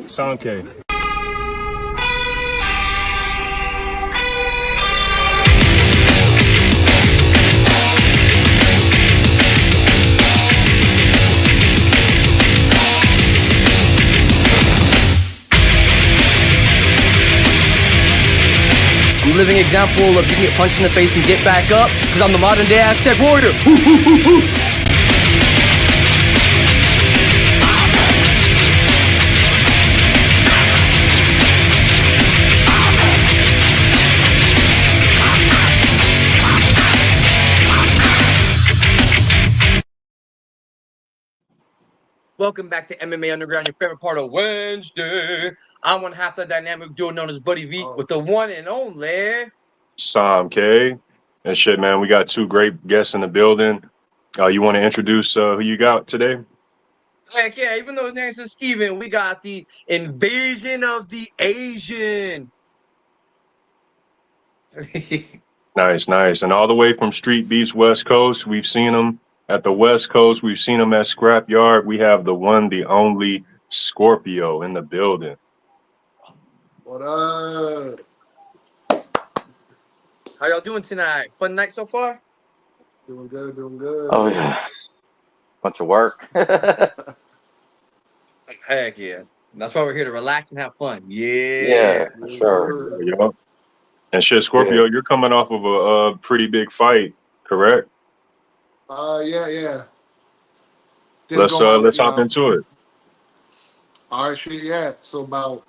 Sanke. I'm a living example of you can get punched in the face and get back up, because I'm the modern day Aztec warrior. Welcome back to MMA Underground, your favorite part of Wednesday. I'm one half the dynamic duo known as Buddy V with the one and only Sam K. And shit, man, we got two great guests in the building. You want to introduce who you got today? Heck yeah, even though his name is Steven, we got the invasion of the Asian. Nice, nice. And all the way from Streetbeefs West Coast, we've seen them at the West Coast. We've seen them at Scrapyard. We have the one, the only Scorpio in the building. What up? How y'all doing tonight? Fun night so far? Doing good, doing good. Oh yeah, bunch of work. Heck yeah. That's why we're here, to relax and have fun. Yeah, for sure. Yeah. And shit, Scorpio, you're coming off of a pretty big fight, correct? Yeah. Let's hop into it. All right, sure, yeah. So about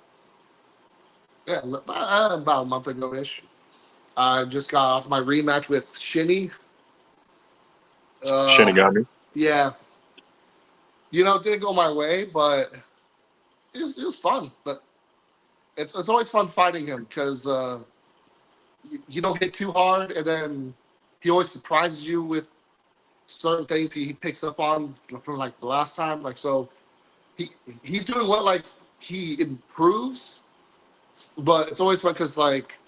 a month ago-ish, I just got off my rematch with Shinny. Shinigami. Yeah. It didn't go my way, but it was fun. But it's always fun fighting him because you don't hit too hard, and then he always surprises you with certain things he picks up on from like the last time. Like, so he's doing what, like, he improves, but it's always fun because, like,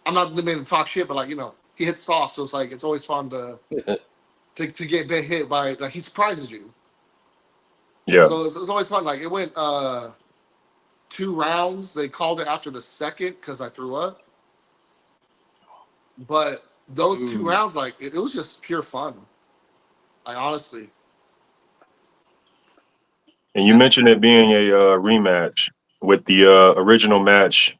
I'm not limited to talk shit, but, like, he hits soft, so it's like it's always fun to get hit by, like, he surprises you. Yeah. So it's always fun. Like, it went 2 rounds. They called it after the second because I threw up. But those 2 rounds, like, it was just pure fun. Like, honestly. And you mentioned it being a rematch with the original match.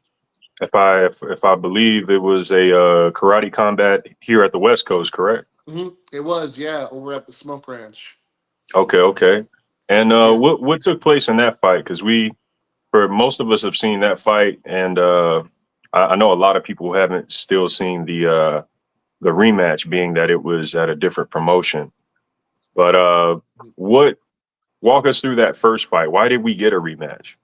If I believe it was a karate combat here at the West Coast, correct? Mm-hmm. It was, yeah, over at the Smoke Ranch. Okay. And what took place in that fight? Because for most of us have seen that fight, and I know a lot of people haven't still seen the rematch, being that it was at a different promotion. But walk us through that first fight. Why did we get a rematch?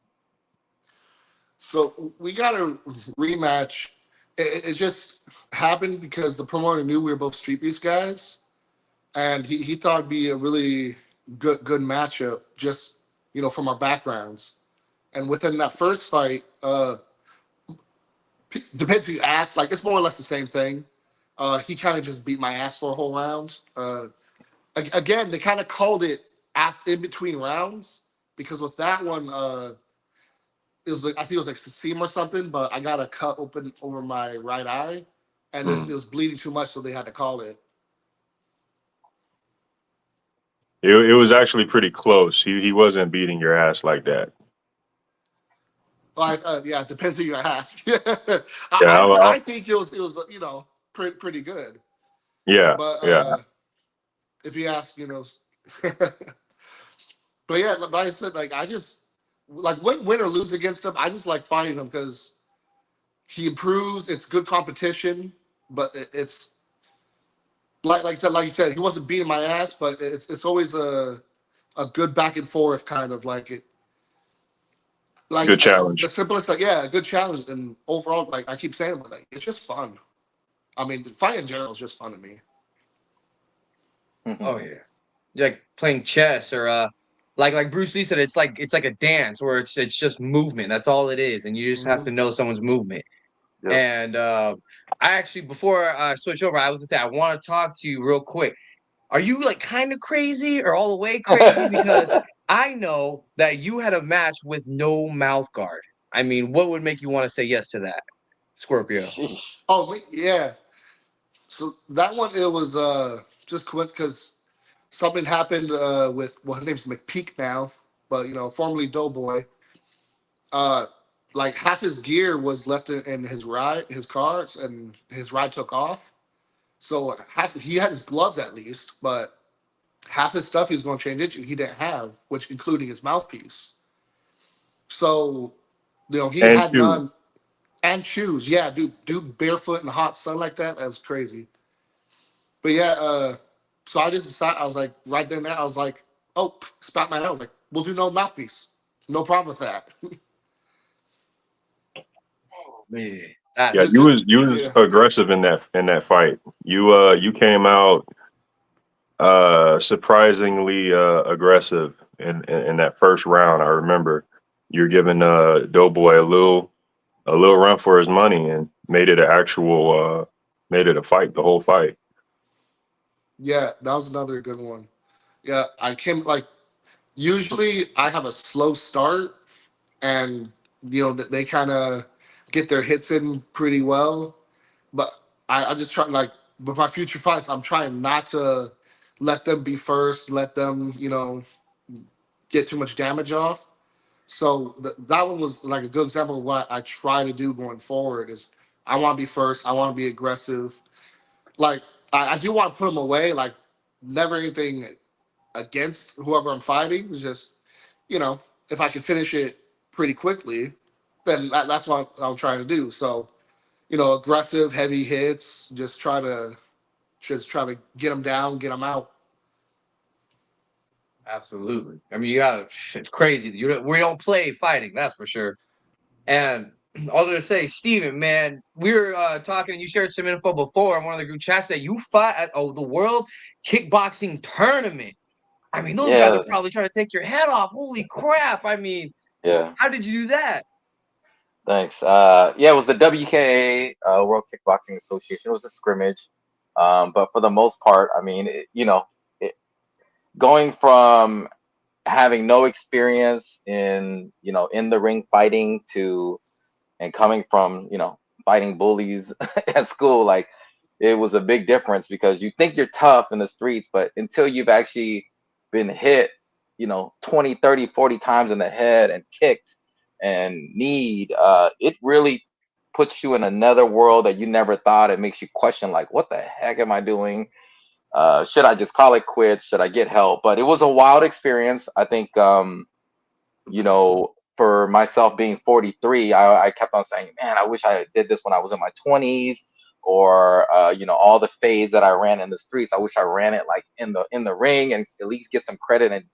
So we got a rematch. It just happened because the promoter knew we were both Streetbeefs guys, and he thought it'd be a really good matchup, just from our backgrounds. And within that first fight, depends who you ask. Like, it's more or less the same thing. He kind of just beat my ass for a whole round. Again, they kind of called it in between rounds because with that one, it was like, I think it was like seam or something, but I got a cut open over my right eye, and it was bleeding too much, so they had to call it. It was actually pretty close. He wasn't beating your ass like that. Yeah, it depends who you ask. Yeah, I think it was pretty good. Yeah, But yeah. if you ask, but yeah, like I said, like, I just like win or lose against him. I just like fighting him because he improves. It's good competition, but it's like you said, he wasn't beating my ass, but it's always a good back and forth kind of like it. Like, good challenge. The simplest, like, yeah, a good challenge, and overall, like I keep saying, but like it's just fun. I mean, fighting in general is just fun to me. Oh yeah, like playing chess or like Bruce Lee said, it's like a dance where it's just movement. That's all it is, and you just have to know someone's movement. Yep. And I actually, before I switch over, I was gonna say I want to talk to you real quick. are you like kind of crazy or all the way crazy? Because I know that you had a match with no mouth guard. I mean, what would make you want to say yes to that, Scorpio? Sheesh. Oh yeah. So that one, it was just coincidence because something happened with, well, his name's McPeak now, but formerly Doughboy. Uh, like half his gear was left in his cars, and his ride took off. So half he had his gloves at least, but half his stuff he was going to change into he didn't have, which including his mouthpiece. So he And had shoes. none, and shoes. Yeah, dude, barefoot in the hot sun like that. That's crazy. But yeah, so I just decided, I was like, right then and there, I was like, oh, spat my head. I was like, we'll do no mouthpiece. No problem with that. Man, Yeah, that's you was Yeah. aggressive in that fight. You came out surprisingly aggressive in that first round. I remember you're giving Doughboy a little run for his money and made it an actual made it a fight, the whole fight. Yeah, that was another good one. Yeah, I came like, usually I have a slow start, and that they kind of get their hits in pretty well. But I just try, like, with my future fights, I'm trying not to let them be first, let them get too much damage off. So that one was like a good example of what I try to do going forward. Is I want to be first, I want to be aggressive. Like, I do want to put them away. Like, never anything against whoever I'm fighting. It's just, you know, if I can finish it pretty quickly, then that's what I'm trying to do. So, aggressive, heavy hits, just try to get them down, get them out. absolutely. I mean, it's crazy. We don't play fighting, that's for sure. And I was gonna say, Steven, man, we were talking, and you shared some info before in one of the group chats that you fought at the World Kickboxing Tournament. I mean, those guys Yeah, are probably trying to take your head off. Holy crap! I mean, yeah. how did you do that? Thanks. Yeah, it was the WKA, World Kickboxing Association. It was a scrimmage, but for the most part, I mean, it, going from having no experience in the ring fighting and coming from fighting bullies at school, like it was a big difference because you think you're tough in the streets, but until you've actually been hit 20, 30, 40 times in the head and kicked and kneed, it really puts you in another world that you never thought. It makes you question, like, what the heck am I doing? Should I just call it quits? Should I get help? But it was a wild experience. I think for myself being 43, I kept on saying, man, I wish I did this when I was in my 20s, or all the fades that I ran in the streets. I wish I ran it like in the ring and at least get some credit and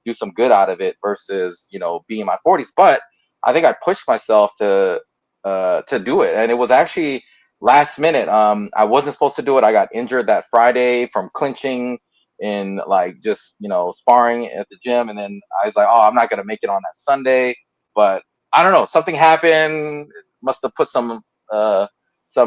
do some good out of it versus being in my 40s. But I think I pushed myself to do it, and it was actually last minute. I wasn't supposed to do it. I got injured that Friday from clinching in like just sparring at the gym, and then I was like, oh, I'm not gonna make it on that Sunday. But I don't know, something happened. Must have put some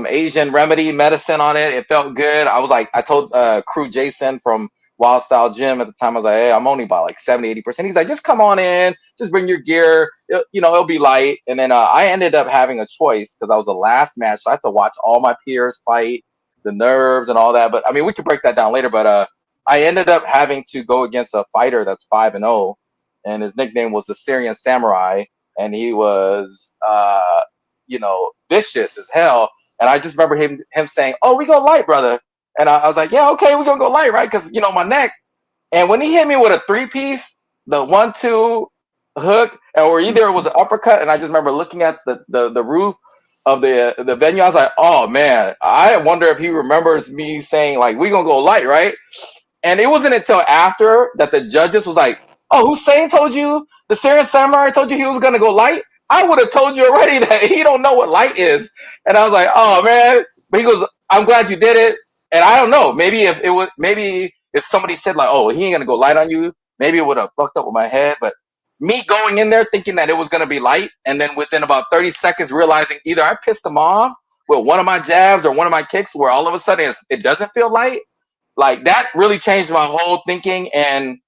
Asian remedy medicine on it. It felt good. I was like, I told crew Jason from Wild Style Gym at the time, I was like, hey, I'm only about like 70-80%. He's like, just come on in, just bring your gear, it'll be light. And then I ended up having a choice because I was the last match, so I had to watch all my peers fight, the nerves and all that. But I mean, we could break that down later. But I ended up having to go against a fighter that's 5-0, and his nickname was the Syrian Samurai, and he was, vicious as hell. And I just remember him saying, "Oh, we go light, brother." And I was like, "Yeah, okay, we gonna go light, right?" Because my neck. And when he hit me with a 3-piece, the 1-2 hook, or either it was an uppercut, and I just remember looking at the roof of the venue. I was like, "Oh man," I wonder if he remembers me saying like, "We gonna go light, right?" And it wasn't until after that the judges was like, "Oh, Hussein told you, the Syrian Samurai told you he was gonna go light." I would have told you already that he don't know what light is. And I was like, "Oh man," but he goes, "I'm glad you did it." And I don't know, maybe if somebody said like, "Oh, he ain't gonna go light on you," maybe it would have fucked up with my head. But me going in there thinking that it was gonna be light, and then within about 30 seconds realizing either I pissed him off with one of my jabs or one of my kicks, where all of a sudden it doesn't feel light. Like that really changed my whole thinking, and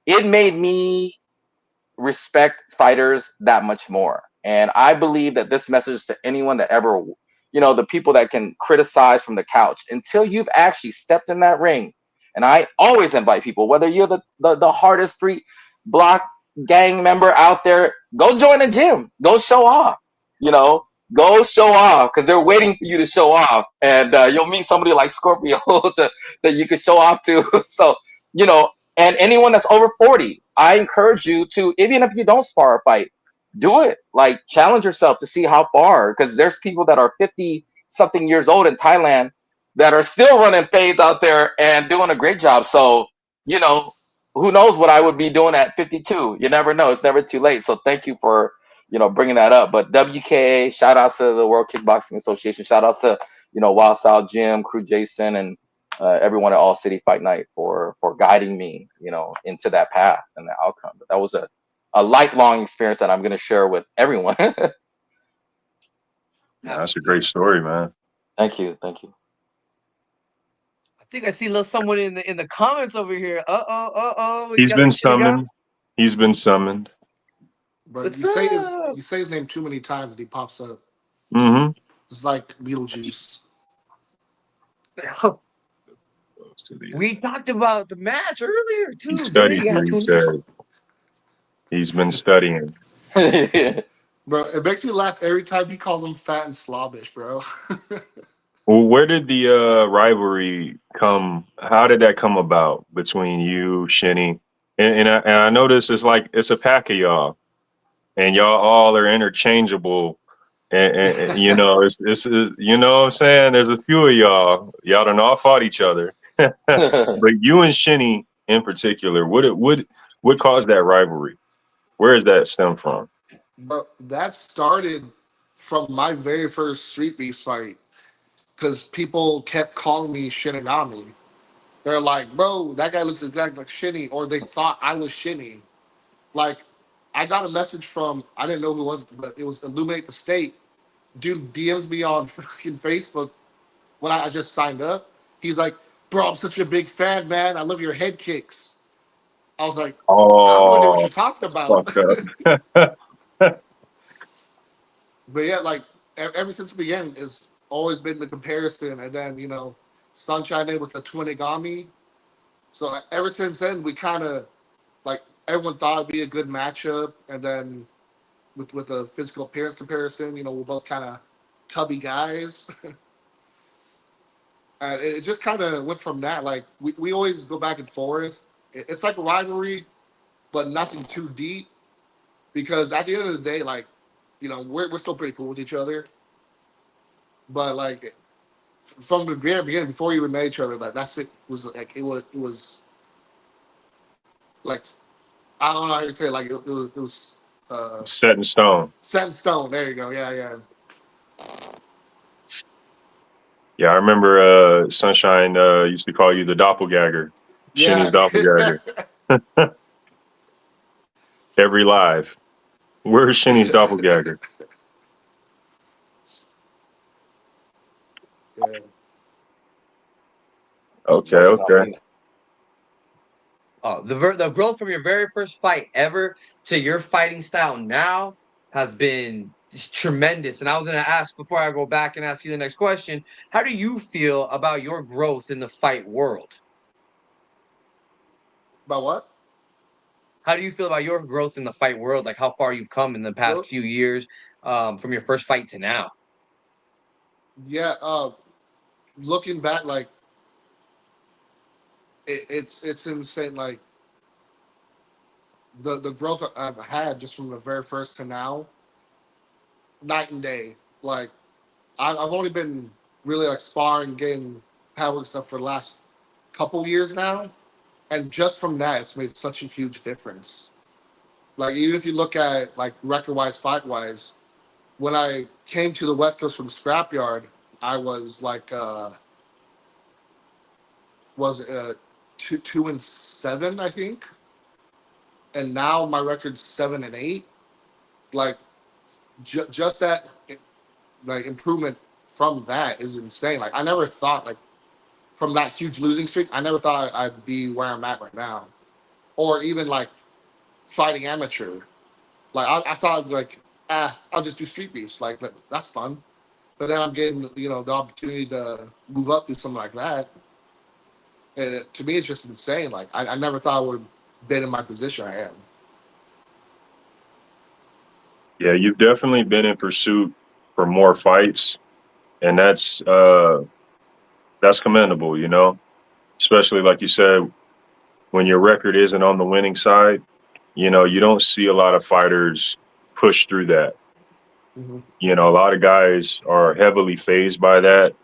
it made me respect fighters that much more. And I believe that this message to anyone that ever, the people that can criticize from the couch, until you've actually stepped in that ring. And I always invite people, whether you're the hardest street block gang member out there, go join a gym, go show off, you know, go show off, because they're waiting for you to show off. And you'll meet somebody like Scorpio that you can show off to. So, and anyone that's over 40, I encourage you to, even if you don't spar a fight, do it. Like, challenge yourself to see how far, because there's people that are 50 something years old in Thailand that are still running fades out there and doing a great job. So, who knows what I would be doing at 52? You never know. It's never too late. So thank you for, bringing that up. But WKA, shout out to the World Kickboxing Association. Shout out to, Wild Style Gym, Crew Jason, and everyone at All City Fight Night for guiding me, into that path and the outcome. But that was a lifelong experience that I'm going to share with everyone. That's a great story, man. Thank you. I think I see a little someone in the comments over here. He's been summoned. He's been summoned. But you say his name too many times and he pops up. Mm-hmm. It's like Beetlejuice. We talked about the match earlier too. He studied. He said he's been studying. Bro, it makes me laugh every time he calls him fat and slobbish, bro. Well, where did the rivalry come? How did that come about between you, Shinny, and I noticed it's a pack of y'all, and y'all all are interchangeable, and it's you know what I'm saying. There's a few of y'all done all fought each other, but you and Shinny in particular, what caused that rivalry? Where does that stem from? But that started from my very first Streetbeefs fight. Because people kept calling me Shinigami. They're like, bro, that guy looks exactly like Shinny, or they thought I was Shinny. Like, I got a message from, I didn't know who it was, but it was Illuminate the State. Dude DMs me on fucking Facebook when I just signed up. He's like, bro, I'm such a big fan, man. I love your head kicks. I was like, I wonder what you're talking about. But yeah, like, ever since the beginning, it's always been the comparison. And then, Sunshine in with the Twinigami. So ever since then, we kind of, like, everyone thought it'd be a good matchup. And then with the physical appearance comparison, we're both kind of tubby guys. And it just kind of went from that. Like, we always go back and forth. It's like a rivalry, but nothing too deep. Because at the end of the day, like, we're still pretty cool with each other. But, like, from the beginning, before you even met each other, like, that's it. Was like, it was like, I don't know how to say it. Like, it was set in stone. Set in stone. There you go. Yeah. Yeah, I remember Sunshine used to call you the doppelganger. Yeah. Shinny's doppelganger. Every live. Where's Shinny's doppelganger? Yeah. Okay. Oh, the growth from your very first fight ever to your fighting style now has been tremendous. And I was going to ask, before I go back and ask you the next question, how do you feel about your growth in the fight world? About what? How do you feel about your growth in the fight world? Like, how far you've come in the past few years, from your first fight to now? Yeah. Looking back, like, it's insane. Like, the growth I've had just from the very first to now, night and day. Like, I've only been really, like, sparring, getting power and stuff for the last couple years now, and just from that, it's made such a huge difference. Like, even if you look at, like, record-wise, fight-wise, when I came to the West Coast from Scrapyard, I was like, was 2-7, I think, and now my record's 7-8. Like, just that, like, improvement from that is insane. Like, I never thought, like, from that huge losing streak, I never thought I'd be where I'm at right now, or even like fighting amateur. Like I thought like, I'll just do street beefs. Like that's fun. But then I'm getting, the opportunity to move up to something like that. And to me, it's just insane. Like I never thought I would have been in my position I am. Yeah, you've definitely been in pursuit for more fights, and that's commendable, especially like you said, when your record isn't on the winning side, you don't see a lot of fighters push through that. Mm-hmm. A lot of guys are heavily phased by that,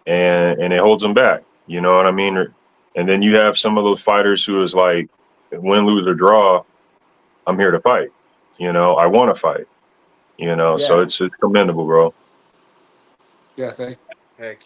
and it holds them back. You know what I mean? And then you have some of those fighters who is like, win, lose, or draw, I'm here to fight. I want to fight. So Yeah. it's commendable, bro. Yeah. Thank Heck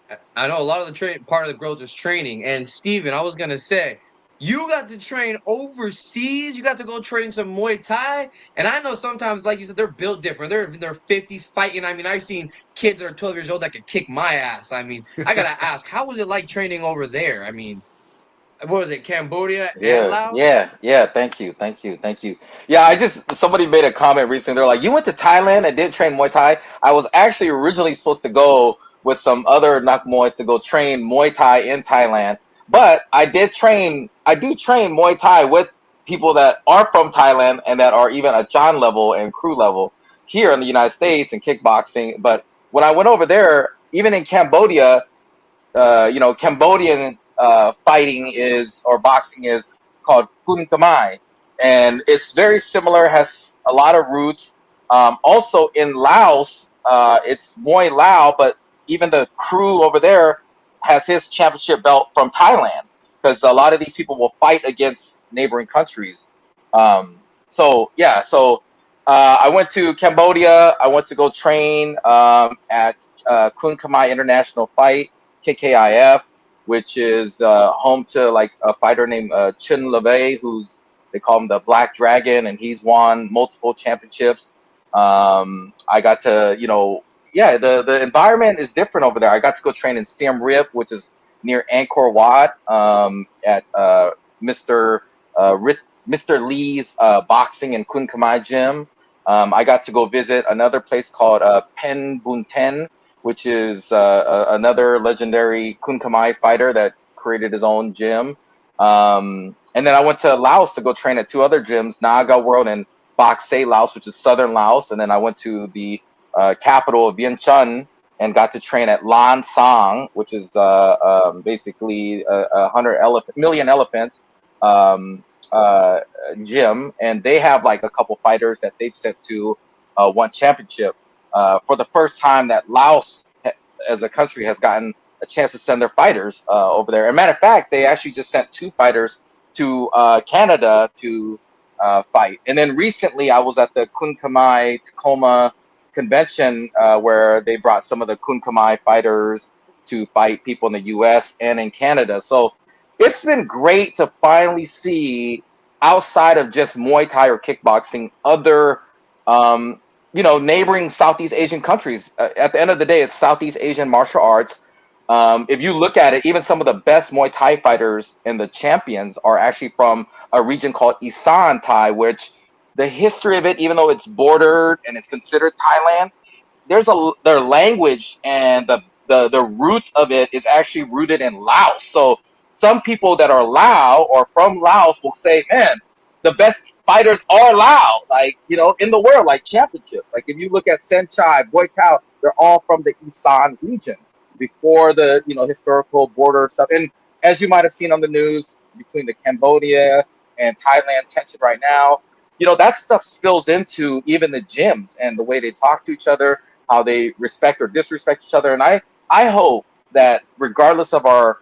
yeah. I know a lot of the part of the growth is training. And Steven, I was gonna say, you got to train overseas. You got to go train some Muay Thai. And I know sometimes, like you said, they're built different. They're in their 50s fighting. I mean, I've seen kids that are 12 years old that could kick my ass. I mean, I gotta ask, how was it like training over there? I mean, what was it, Cambodia and Yeah, Laos? yeah, yeah. Thank you, thank you, thank you. Yeah, somebody made a comment recently. They're like, "You went to Thailand and did train Muay Thai." I was actually originally supposed to go with some other Nak Muays to go train Muay Thai in Thailand, but I do train Muay Thai with people that are from Thailand and that are even at John level and crew level here in the United States and kickboxing. But when I went over there, even in Cambodia, Cambodian fighting or boxing is called Kun Khmer, and it's very similar, has a lot of roots. Also in Laos, it's Muay Lao, but even the crew over there has his championship belt from Thailand because a lot of these people will fight against neighboring countries. So yeah, so I went to Cambodia. I went to go train at Kun Khmer International Fight. KKIF, which is home to like a fighter named Chin LeVay, they call him the Black Dragon, and he's won multiple championships. I got to, yeah, the environment is different over there. I got to go train in Siem Reap, which is near Angkor Wat, at Mr. Mr. Lee's boxing and Kun Khmer gym. I got to go visit another place called Pen Bun Ten, which is another legendary Kun Khmer fighter that created his own gym. And then I went to Laos to go train at two other gyms, Naga World and Bak Se Laos, which is southern Laos. And then I went to the capital of Vientiane and got to train at Lan Sang, which is basically a million elephants gym. And they have like a couple fighters that they've sent to one championship. For the first time that Laos as a country has gotten a chance to send their fighters over there. As a matter of fact, they actually just sent two fighters to Canada to fight. And then recently I was at the Kun Khmer Tacoma convention where they brought some of the Kun Khmer fighters to fight people in the US and in Canada. So it's been great to finally see, outside of just Muay Thai or kickboxing, other neighboring Southeast Asian countries. At the end of the day, it's Southeast Asian martial arts. If you look at it, even some of the best Muay Thai fighters and the champions are actually from a region called InAZN Thai, which the history of it, even though it's bordered and it's considered Thailand, their language and the roots of it is actually rooted in Laos. So some people that are Lao or from Laos will say, man, the best fighters are Lao, like, in the world, like championships. Like if you look at Senchai, Boy Kao, they're all from the InAZN region before the, historical border stuff. And as you might have seen on the news between the Cambodia and Thailand tension right now, that stuff spills into even the gyms and the way they talk to each other, how they respect or disrespect each other. And I hope that regardless of our,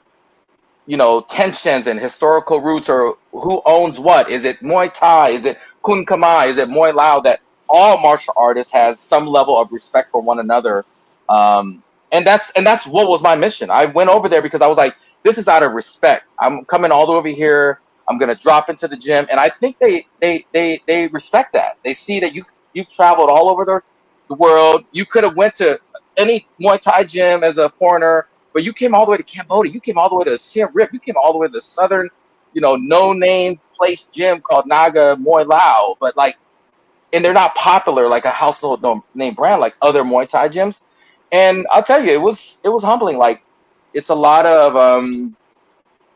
tensions and historical roots or who owns what, is it Muay Thai, is it Kun Khmer, is it Muay Lao, that all martial artists has some level of respect for one another. And that's what was my mission. I went over there because I was like, this is out of respect. I'm coming all the way over here. I'm gonna drop into the gym, and I think they respect that. They see that you've traveled all over the world. You could have went to any Muay Thai gym as a foreigner but you came all the way to Cambodia, you came all the way to Siem Reap, you came all the way to the southern, no name place gym called Naga Muay Lao, but like, and they're not popular like a household name brand like other Muay Thai gyms. And I'll tell you, it was humbling. Like, it's a lot of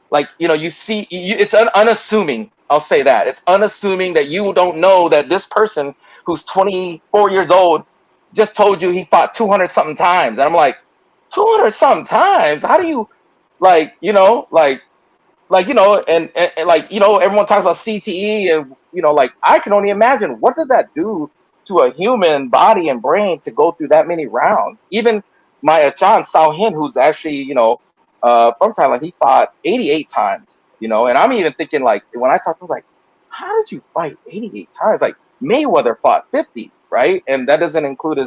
like, you see, it's unassuming. I'll say that it's unassuming that you don't know that this person who's 24 years old just told you he fought 200 something times, and I'm like, 200 something times? How do you, like, and like, everyone talks about CTE, and like, I can only imagine what does that do to a human body and brain to go through that many rounds. Even my Achan Sao Hin, who's actually from Thailand, he fought 88 times, and I'm even thinking, like, when I talk to him, like, how did you fight 88 times? Like, Mayweather fought 50, right? And that doesn't include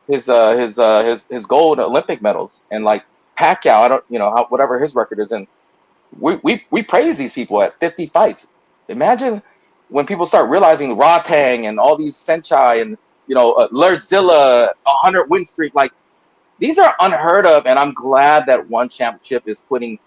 his gold Olympic medals. And like Pacquiao, I don't, whatever his record is, and we praise these people at 50 fights. Imagine when people start realizing Rotang and all these Senchai and Lurdzilla 100 win streak. Like, these are unheard of, and I'm glad that One Championship is putting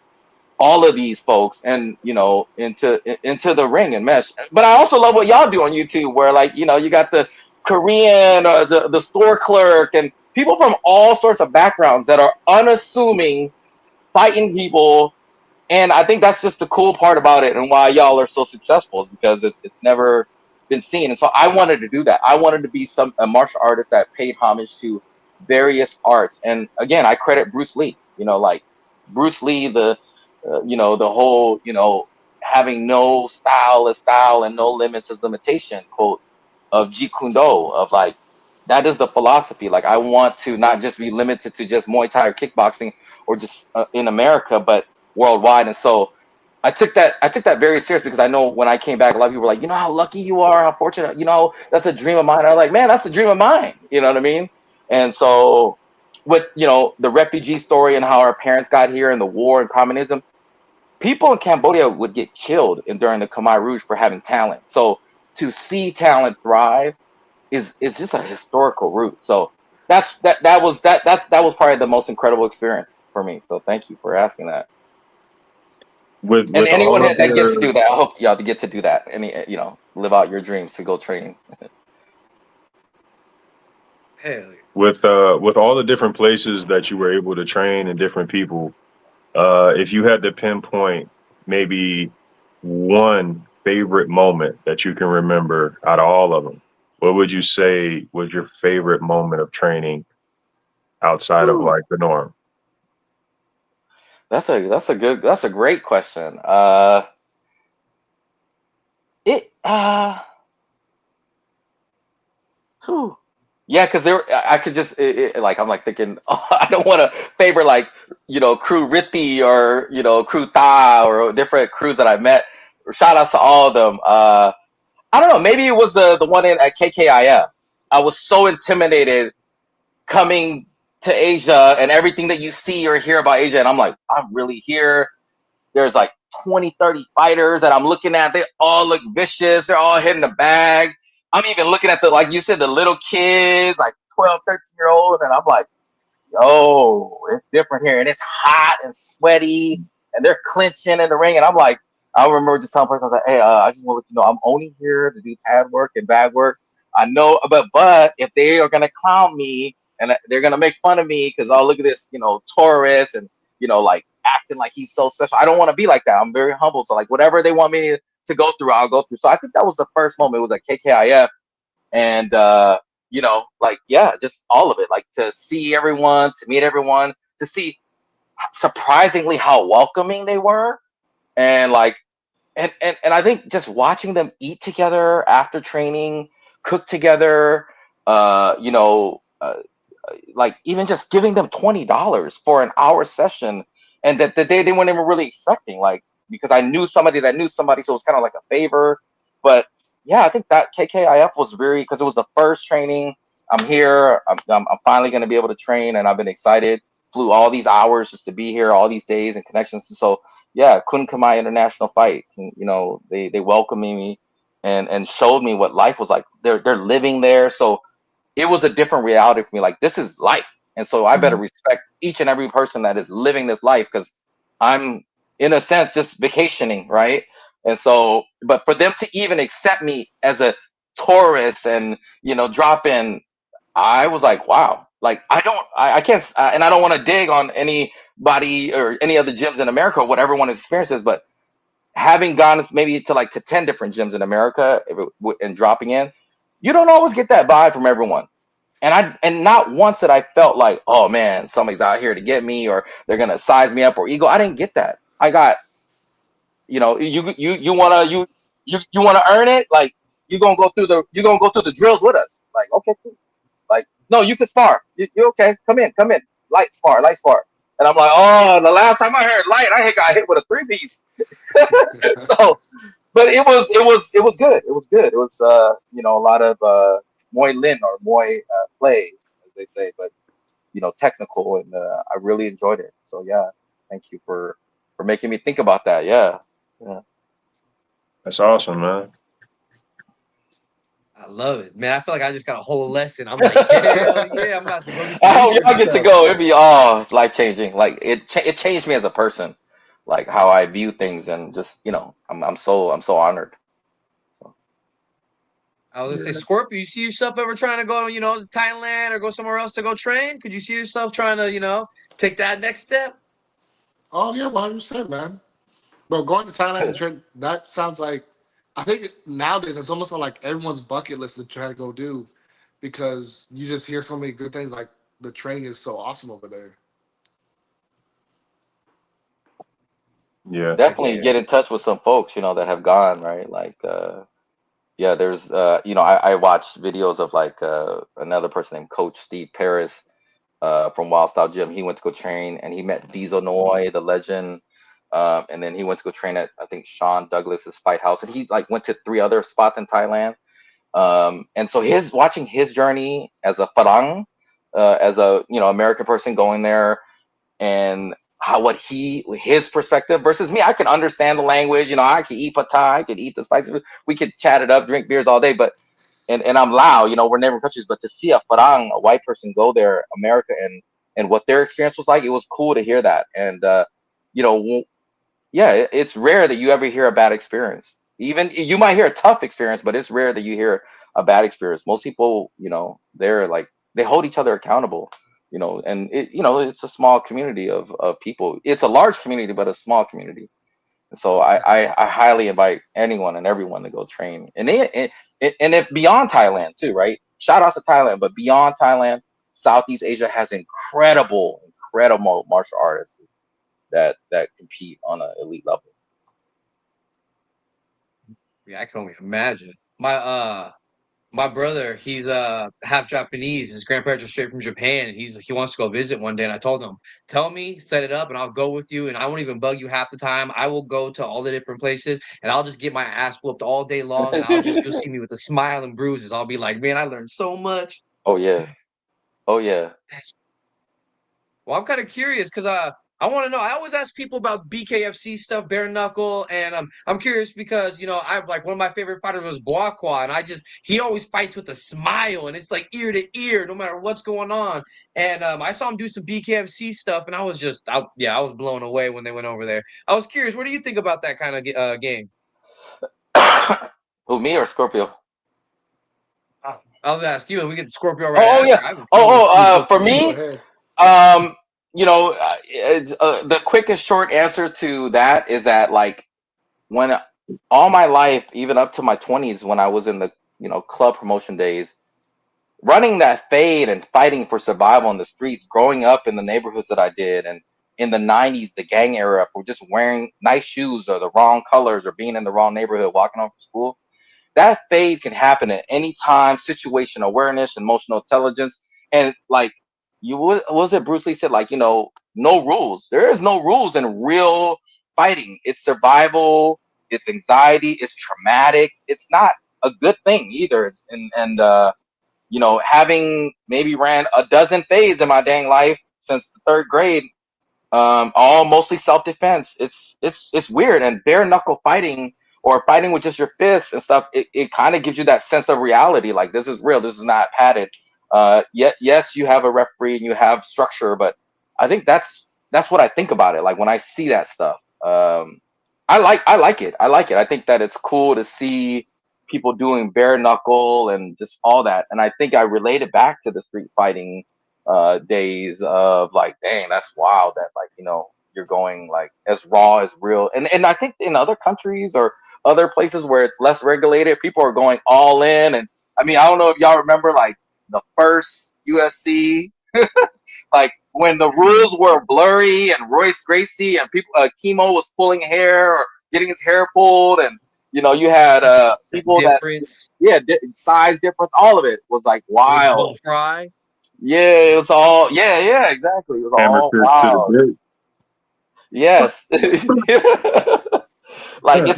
all of these folks and into the ring and mesh. But I also love what y'all do on YouTube, where, like, you got the Korean or the store clerk and people from all sorts of backgrounds that are unassuming, fighting people. And I think that's just the cool part about it, and why y'all are so successful, is because it's never been seen. And so I wanted to do that. I wanted to be a martial artist that paid homage to various arts. And again, I credit Bruce Lee. Like Bruce Lee, the whole having no style is style and no limits is limitation quote of Jeet Kune Do, of like, that is the philosophy. Like, I want to not just be limited to just Muay Thai or kickboxing or just in America, but worldwide. And so I took that very serious, because I know when I came back, a lot of people were like, how lucky you are, how fortunate, that's a dream of mine. I'm like, man, that's a dream of mine. You know what I mean? And so with, the refugee story and how our parents got here and the war and communism, people in Cambodia would get killed during the Khmer Rouge for having talent. So to see talent thrive is just a historical root. So that was probably the most incredible experience for me. So thank you for asking that. And with anyone all of that gets to your do that, I hope y'all get to do that. Live out your dreams to go train. Hell yeah. with all the different places that you were able to train and different people, if you had to pinpoint maybe one favorite moment that you can remember out of all of them, what would you say was your favorite moment of training outside of Ooh, like the norm? that's a great question. It whew. Yeah, because I could just like, I'm like thinking, oh, I don't want to favor like crew Rithi or crew Tha or different crews that I've met. Shout outs to all of them. I don't know, maybe it was the one at KKIF. I was so intimidated coming to Asia and everything that you see or hear about Asia, and I'm like, I'm really here. There's like 20, 30 fighters that I'm looking at. They all look vicious. They're all hitting the bag. I'm even looking at like you said, the little kids, like 12, 13-year-old. And I'm like, yo, it's different here. And it's hot and sweaty. And they're clinching in the ring. And I'm like, I remember just telling person, I was like, hey, I just want to let you know, I'm only here to do pad work and bag work. I know, but if they are going to clown me and they're going to make fun of me because, oh, look at this, tourist and, like acting like he's so special. I don't want to be like that. I'm very humble. So like whatever they want me to go through, I'll go through. So I think that was the first moment. It was at KKIF. And, like, yeah, just all of it. Like to see everyone, to meet everyone, to see surprisingly how welcoming they were. And like, and I think just watching them eat together after training, cook together, like even just giving them $20 for an hour session, and that they weren't even really expecting, like, because I knew somebody that knew somebody, so it was kind of like a favor. But yeah, I think that KKIF was very, because it was the first training. I'm here. I'm finally going to be able to train, and I've been excited. Flew all these hours just to be here, all these days and connections. And so yeah, Kun Khmer International Fight, they welcomed me and showed me what life was like. They're living there, so it was a different reality for me. Like, this is life. And so I better respect each and every person that is living this life, because I'm, in a sense, just vacationing, right? And so, but for them to even accept me as a tourist and, drop in, I was like, wow, like I can't, and I don't want to dig on anybody or any other gyms in America or what everyone experiences, but having gone maybe to 10 different gyms in America and dropping in, you don't always get that vibe from everyone. And not once that I felt like, oh man, somebody's out here to get me, or they're gonna size me up or ego. I didn't get that. I got, you wanna earn it, like you're gonna go through the drills with us. Like, okay, cool. Like, no, you can spar. You okay? Come in. Light spar. And I'm like, oh, the last time I heard light, I got hit with a 3-piece. So, but it was good. It was good. It was a lot of Muay Lin or Muay play, as they say, but technical, and I really enjoyed it. So yeah, thank you for making me think about that. Yeah. That's awesome, man. I love it, man. I feel like I just got a whole lesson. I'm like, hell yeah, I'm about to go do some I hope research y'all and get to stuff. go. It'd be life changing. Like it changed me as a person, like how I view things, and just I'm so honored. So I was gonna say, Yeah. Scorpio, you see yourself ever trying to go, to Thailand or go somewhere else to go train? Could you see yourself trying to, take that next step? Oh yeah, 100%, man. Bro, going to Thailand and train, that sounds like, I think nowadays it's almost on like everyone's bucket list to try to go do, because you just hear so many good things. Like the training is so awesome over there. Yeah. definitely get in touch with some folks that have gone, right. Like yeah, there's I watched videos of like another person named Coach Steve Paris from Wild Style Gym. He went to go train, and he met Diesel Noy, the legend. And then he went to go train at, I think, Sean Douglas's Fight House, and he like went to 3 other spots in Thailand. And so watching his journey as a Farang, as a American person going there, and his perspective versus me. I can understand the language, I can eat pad thai, I can eat the spicy food. We could chat it up, drink beers all day, but and I'm Lao, we're neighboring countries, but to see a Farang, a white person, go there, America, and what their experience was like, it was cool to hear that. And yeah, it's rare that you ever hear a bad experience. Even you might hear a tough experience, but it's rare that you hear a bad experience. Most people, they're like, they hold each other accountable, and it's a small community of people. It's a large community, but a small community. And so I highly invite anyone and everyone to go train. And if beyond Thailand too, right? Shout out to Thailand, but beyond Thailand, Southeast Asia has incredible martial artists that compete on an elite level. Yeah, I can only imagine. My brother, he's half Japanese. His grandparents are straight from Japan, and he wants to go visit one day. And I told him, tell me, set it up, and I'll go with you. And I won't even bug you half the time. I will go to all the different places, and I'll just get my ass whooped all day long. And you'll see me with a smile and bruises. I'll be like, man, I learned so much. Oh yeah. Well, I'm kind of curious because I want to know. I always ask people about BKFC stuff, bare knuckle, and I'm curious because I like one of my favorite fighters was Boakwa, and he always fights with a smile, and it's like ear to ear, no matter what's going on. And I saw him do some BKFC stuff, and I was I was blown away when they went over there. I was curious, what do you think about that kind of game? Who, me or Scorpio? I'll ask you, and we get the Scorpio right Oh after. yeah. I have a feeling For Yeah, go me, ahead. the quickest short answer to that is that, like, when all my life, even up to my 20s, when I was in the club promotion days, running that fade and fighting for survival in the streets, growing up in the neighborhoods that I did, and in the 90s, the gang era, for just wearing nice shoes or the wrong colors or being in the wrong neighborhood, walking home from school, that fade can happen at any time. Situation awareness, emotional intelligence, and like was it Bruce Lee said, like, no rules. There is no rules in real fighting. It's survival. It's anxiety. It's traumatic. It's not a good thing either. Having maybe ran a dozen fades in my dang life since the 3rd grade, all mostly self-defense. It's weird. And bare knuckle fighting, or fighting with just your fists and stuff, it kind of gives you that sense of reality. Like, this is real. This is not padded. Yes, you have a referee and you have structure, but I think that's what I think about it. Like when I see that stuff, I like it. I like it. I think that it's cool to see people doing bare knuckle and just all that. And I think I relate it back to the street fighting days of like, dang, that's wild that like, you know, you're going like as raw as real. And I think in other countries or other places where it's less regulated, people are going all in. And I mean, I don't know if y'all remember like the first UFC, like when the rules were blurry and Royce Gracie and people, Chemo was pulling hair or getting his hair pulled, and you know you had The people that difference size difference, all of it was like with wild. Bull Fry. Yeah, it was all yeah, exactly. It was Hammer all fist to wild. the Yes. Like dick.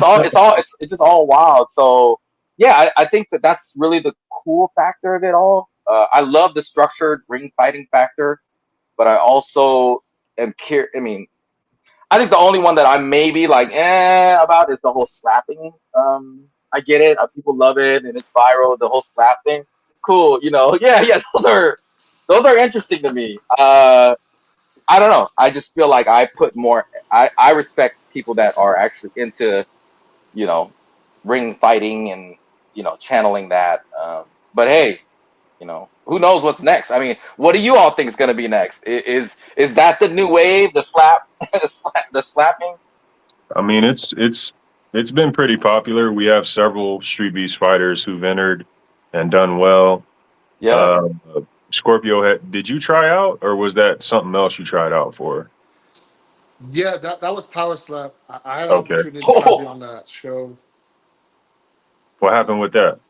it's just all wild. So yeah, I think that that's really the cool factor of it all. I love the structured ring fighting factor, but I also am curious. I mean, I think the only one that I'm maybe like about is the whole slapping. I get it. People love it and it's viral. The whole slap thing, cool. You know, yeah. Those are interesting to me. I don't know. I just feel like I put more. I respect people that are actually into, you know, ring fighting and you know channeling that. But hey, you know, who knows what's next? I mean, what do you all think is going to be next? Is that the new wave? The slap, the slapping? I mean, it's been pretty popular. We have several Street Beefs fighters who've entered and done well. Yeah. Uh, Scorpio, did you try out, or was that something else you tried out for? Yeah, that was Power Slap. I had an Okay, opportunity to try to be Oh, on that show. what happened with that?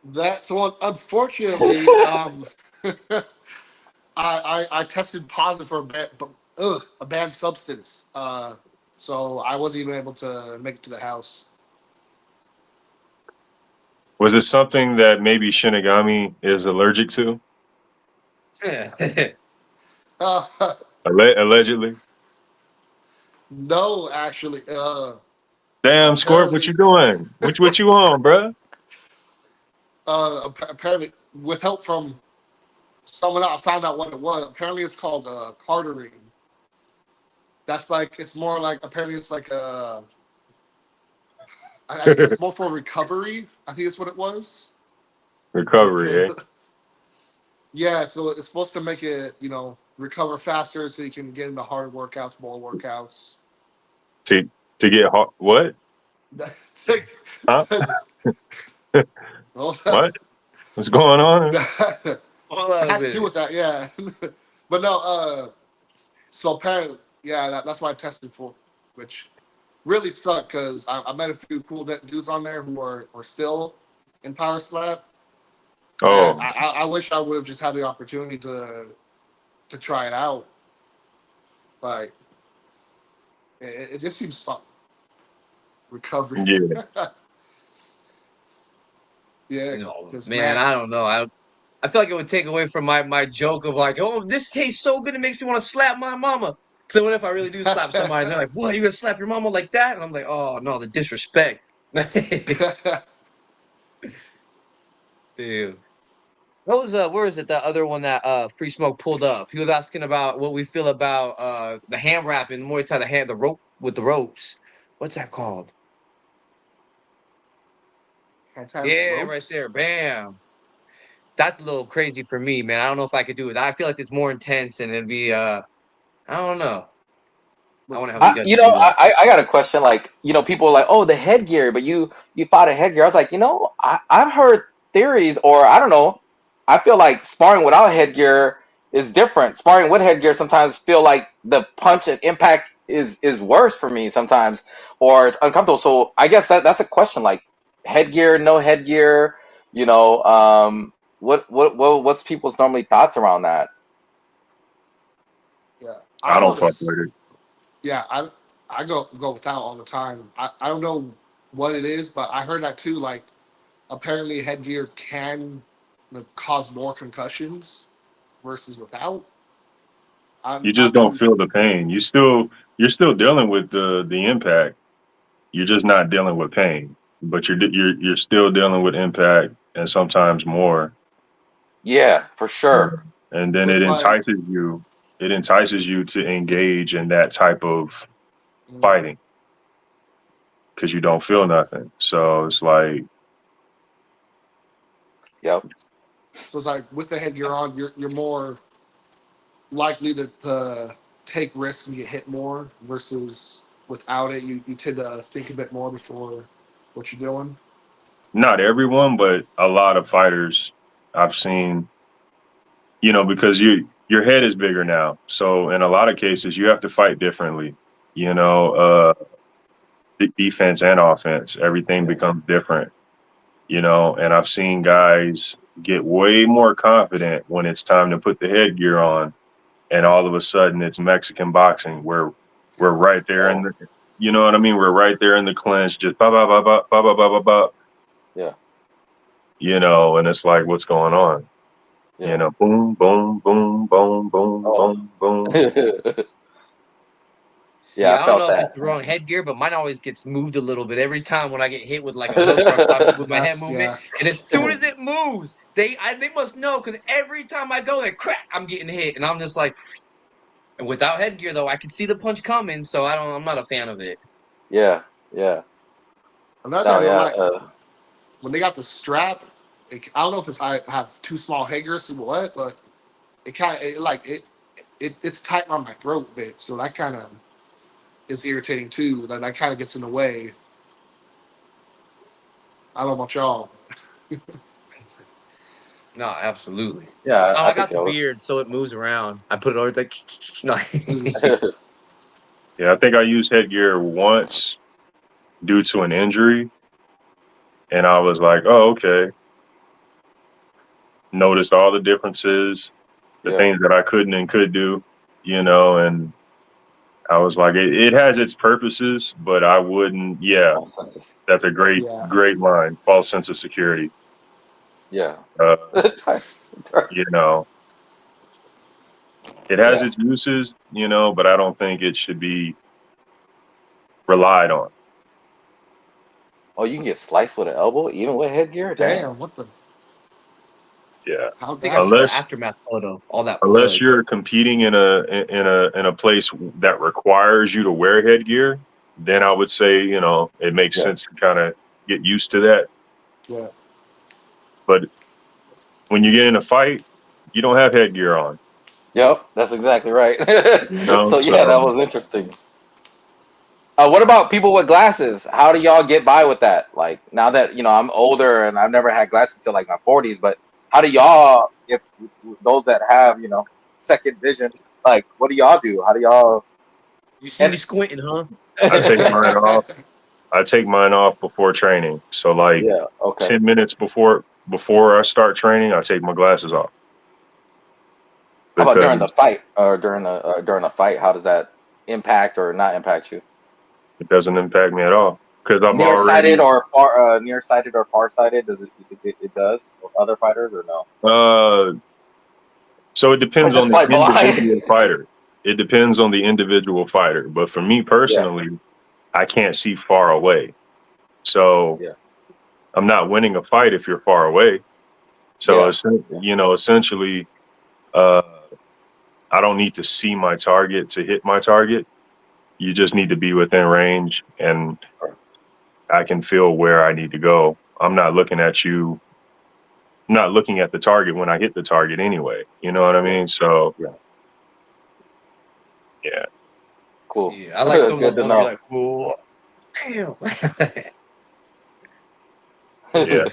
That's one. Unfortunately, I tested positive for a banned substance. So I wasn't even able to make it to the house. Was it something that maybe Shinigami is allergic to? Uh, Allegedly. no, actually, Damn, Scorp, what you apparently, doing? What you on, bruh? apparently, with help from someone else, I found out what it was. Apparently, it's called cartering. That's like it's more like apparently it's like it's more for recovery. I think it's what it was. Recovery, eh? Yeah, so it's supposed to make it, recover faster so you can get into harder workouts, more workouts. To get hot? What? Huh? Well, What? What's going on? it Hold on a has to do minute. with that, yeah. But no, so apparently, yeah, that's what I tested for, which really sucked because I met a few cool dudes on there who are still in Power Slap. And Oh, I wish I would have just had the opportunity to try it out. Like, it just seems fun. Recovery. yeah. Yeah, You know, because man, man, I don't know. I feel like it would take away from my joke of like, oh, this tastes so good, it makes me want to slap my mama. So what if I really do slap somebody and they're like, what, you gonna slap your mama like that? And I'm like, oh no, the disrespect. Dude. What was where is it? That other one that Free Smoke pulled up. He was asking about what we feel about the hand wrap in Muay Thai, the rope with the ropes. What's that called? Yeah, right ropes. there. Bam. That's a little crazy for me, man. I don't know if I could do it. I feel like it's more intense and it'd be I don't know. I want to have you guys You know, do that. I got a question. Like, you know, people are like, oh, the headgear, but you fought a headgear. I was like, you know, I've heard theories, or I don't know. I feel like sparring without headgear is different. Sparring with headgear sometimes feel like the punch and impact is worse for me sometimes, or it's uncomfortable. So I guess that's a question. Like headgear, no headgear. You know, what's people's normally thoughts around that? Yeah, I I don't fuck noticed. with it. Yeah, I go without all the time. I don't know what it is, but I heard that too. Like, apparently headgear can cause more concussions versus without. I'm You just not don't too. feel the pain. You're still dealing with the impact. You're just not dealing with pain, but you're still dealing with impact and sometimes more. Yeah, for sure. And then It's it like- entices you. It entices you to engage in that type of fighting because you don't feel nothing. So it's like, Yep. So it's like with the headgear on, you're more likely to take risks and get hit more versus without it. You tend to think a bit more before what you're doing. not everyone, but a lot of fighters I've seen, you know, because your head is bigger now. So in a lot of cases, you have to fight differently. You know, defense and offense, everything becomes different. You know, and I've seen guys get way more confident when it's time to put the headgear on, and all of a sudden it's Mexican boxing where we're right there in the, you know what I mean? We're right there in the clinch, just ba ba ba ba ba ba ba ba ba. Yeah. You know, and it's like, what's going on? Yeah. You know, boom, boom, boom, boom, boom, Oh. boom, boom. See, Yeah, I I don't felt know if that. it's the wrong headgear, but mine always gets moved a little bit every time when I get hit with like a hook or if I move with my hand movement. Yeah. And as soon as it moves, they must know because every time I go there, crack, I'm getting hit, and I'm just like. And without headgear, though, I can see the punch coming, so I'm not a fan of it. Yeah. Yeah. And that's No, like, yeah. when they got the strap, I don't know if it's I have too small headgears or what, but it kind of it's tight on my throat a bit, so that kind of is irritating too. That kind of gets in the way. I don't know about y'all. No, absolutely. Yeah, Oh, I I got think the beard, so it moves around. I put it over like no. Yeah, I think I used headgear once due to an injury, and I was like, oh, okay. Noticed all the differences, the things that I couldn't and could do, you know, and I was like, it has its purposes, but I wouldn't. Yeah, that's a great line. False sense of security. Yeah. You know, it has its uses, you know, but I don't think it should be relied on. Oh, you can get sliced with an elbow, even with headgear? Damn, what the? Yeah. I think I saw the aftermath photo. All that blood. Unless you're competing in a place that requires you to wear headgear, then I would say, you know, it makes sense to kind of get used to that. Yeah. But when you get in a fight, you don't have headgear on. Yep, that's exactly right. You know? So yeah, that was interesting. What about people with glasses? How do y'all get by with that? Like now that you know I'm older and I've never had glasses till like my 40s, but how do y'all, if those that have second vision, like what do y'all do? How do y'all? You see me squinting, huh? I take mine off. I take mine off before training. So like 10 minutes before I start training, I take my glasses off. How about during the fight or during a fight? How does that impact or not impact you? It doesn't impact me at all because I'm Nearsighted or nearsighted or farsighted? Does it does with other fighters or no? So it depends on the like individual fighter. It depends on the individual fighter. But for me personally, I can't see far away. So I'm not winning a fight if you're far away. So you know, essentially, I don't need to see my target to hit my target. You just need to be within range, and I can feel where I need to go. I'm not looking at you. I'm not looking at the target when I hit the target anyway. You know what I mean? So yeah. Cool. Yeah, I like someone that's gonna be like, "Whoa, damn." Yeah.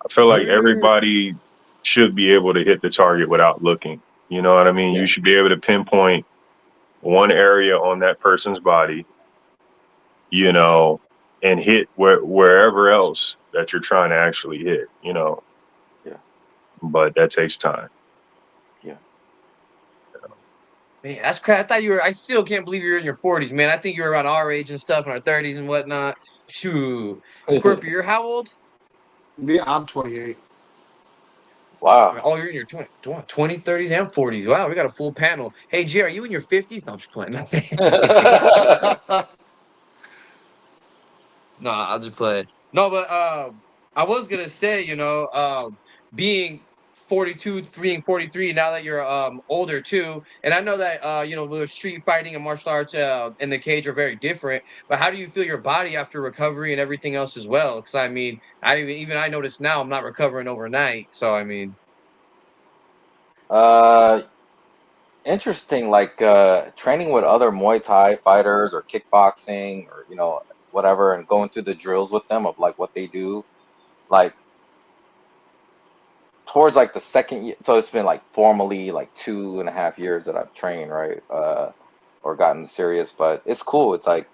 I feel like everybody should be able to hit the target without looking. You know what I mean? You should be able to pinpoint one area on that person's body, you know, and hit wherever else that you're trying to actually hit, you know. Yeah. But that takes time. Yeah. Man, that's crap. I still can't believe you're in your 40s, man. I think you're around our age and stuff, in our 30s and whatnot. Shoot. Scorpio, you're how old? Yeah, I'm 28. Wow. Oh, you're in your 20, 30s, and 40s. Wow, we got a full panel. Hey, Jay, are you in your 50s? No, I'm just playing. No, I'll just play. No, but I was gonna say, being 42, being 43, now that you're older too. And I know that you know, the street fighting and martial arts in the cage are very different. But how do you feel your body after recovery and everything else as well? Because I mean, I notice now I'm not recovering overnight. So I mean, Uh, interesting. Like training with other Muay Thai fighters or kickboxing or whatever, and going through the drills with them of like what they do. Like towards like the second year, so it's been like formally like 2.5 years that I've trained, right? Or gotten serious, but it's cool. It's like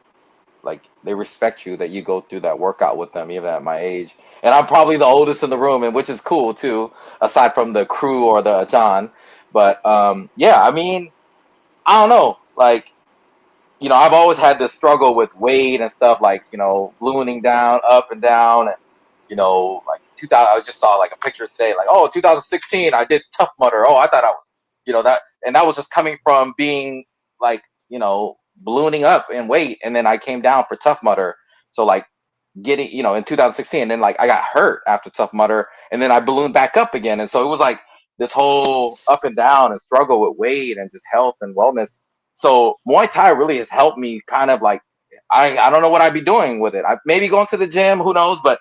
they respect you that you go through that workout with them even at my age, and I'm probably the oldest in the room, and which is cool too, aside from the crew or the John. But yeah, I mean, I don't know, like I've always had this struggle with weight and stuff, like ballooning down, up and down, and like 2000. I just saw like a picture today, like, oh, 2016, I did Tough Mudder. Oh, I thought I was, that, and that was just coming from being like, ballooning up in weight, and then I came down for Tough Mudder. So like getting, in 2016, and then like I got hurt after Tough Mudder, and then I ballooned back up again, and so it was like this whole up and down and struggle with weight and just health and wellness. So Muay Thai really has helped me kind of like, I don't know what I'd be doing with it. I maybe going to the gym, who knows, but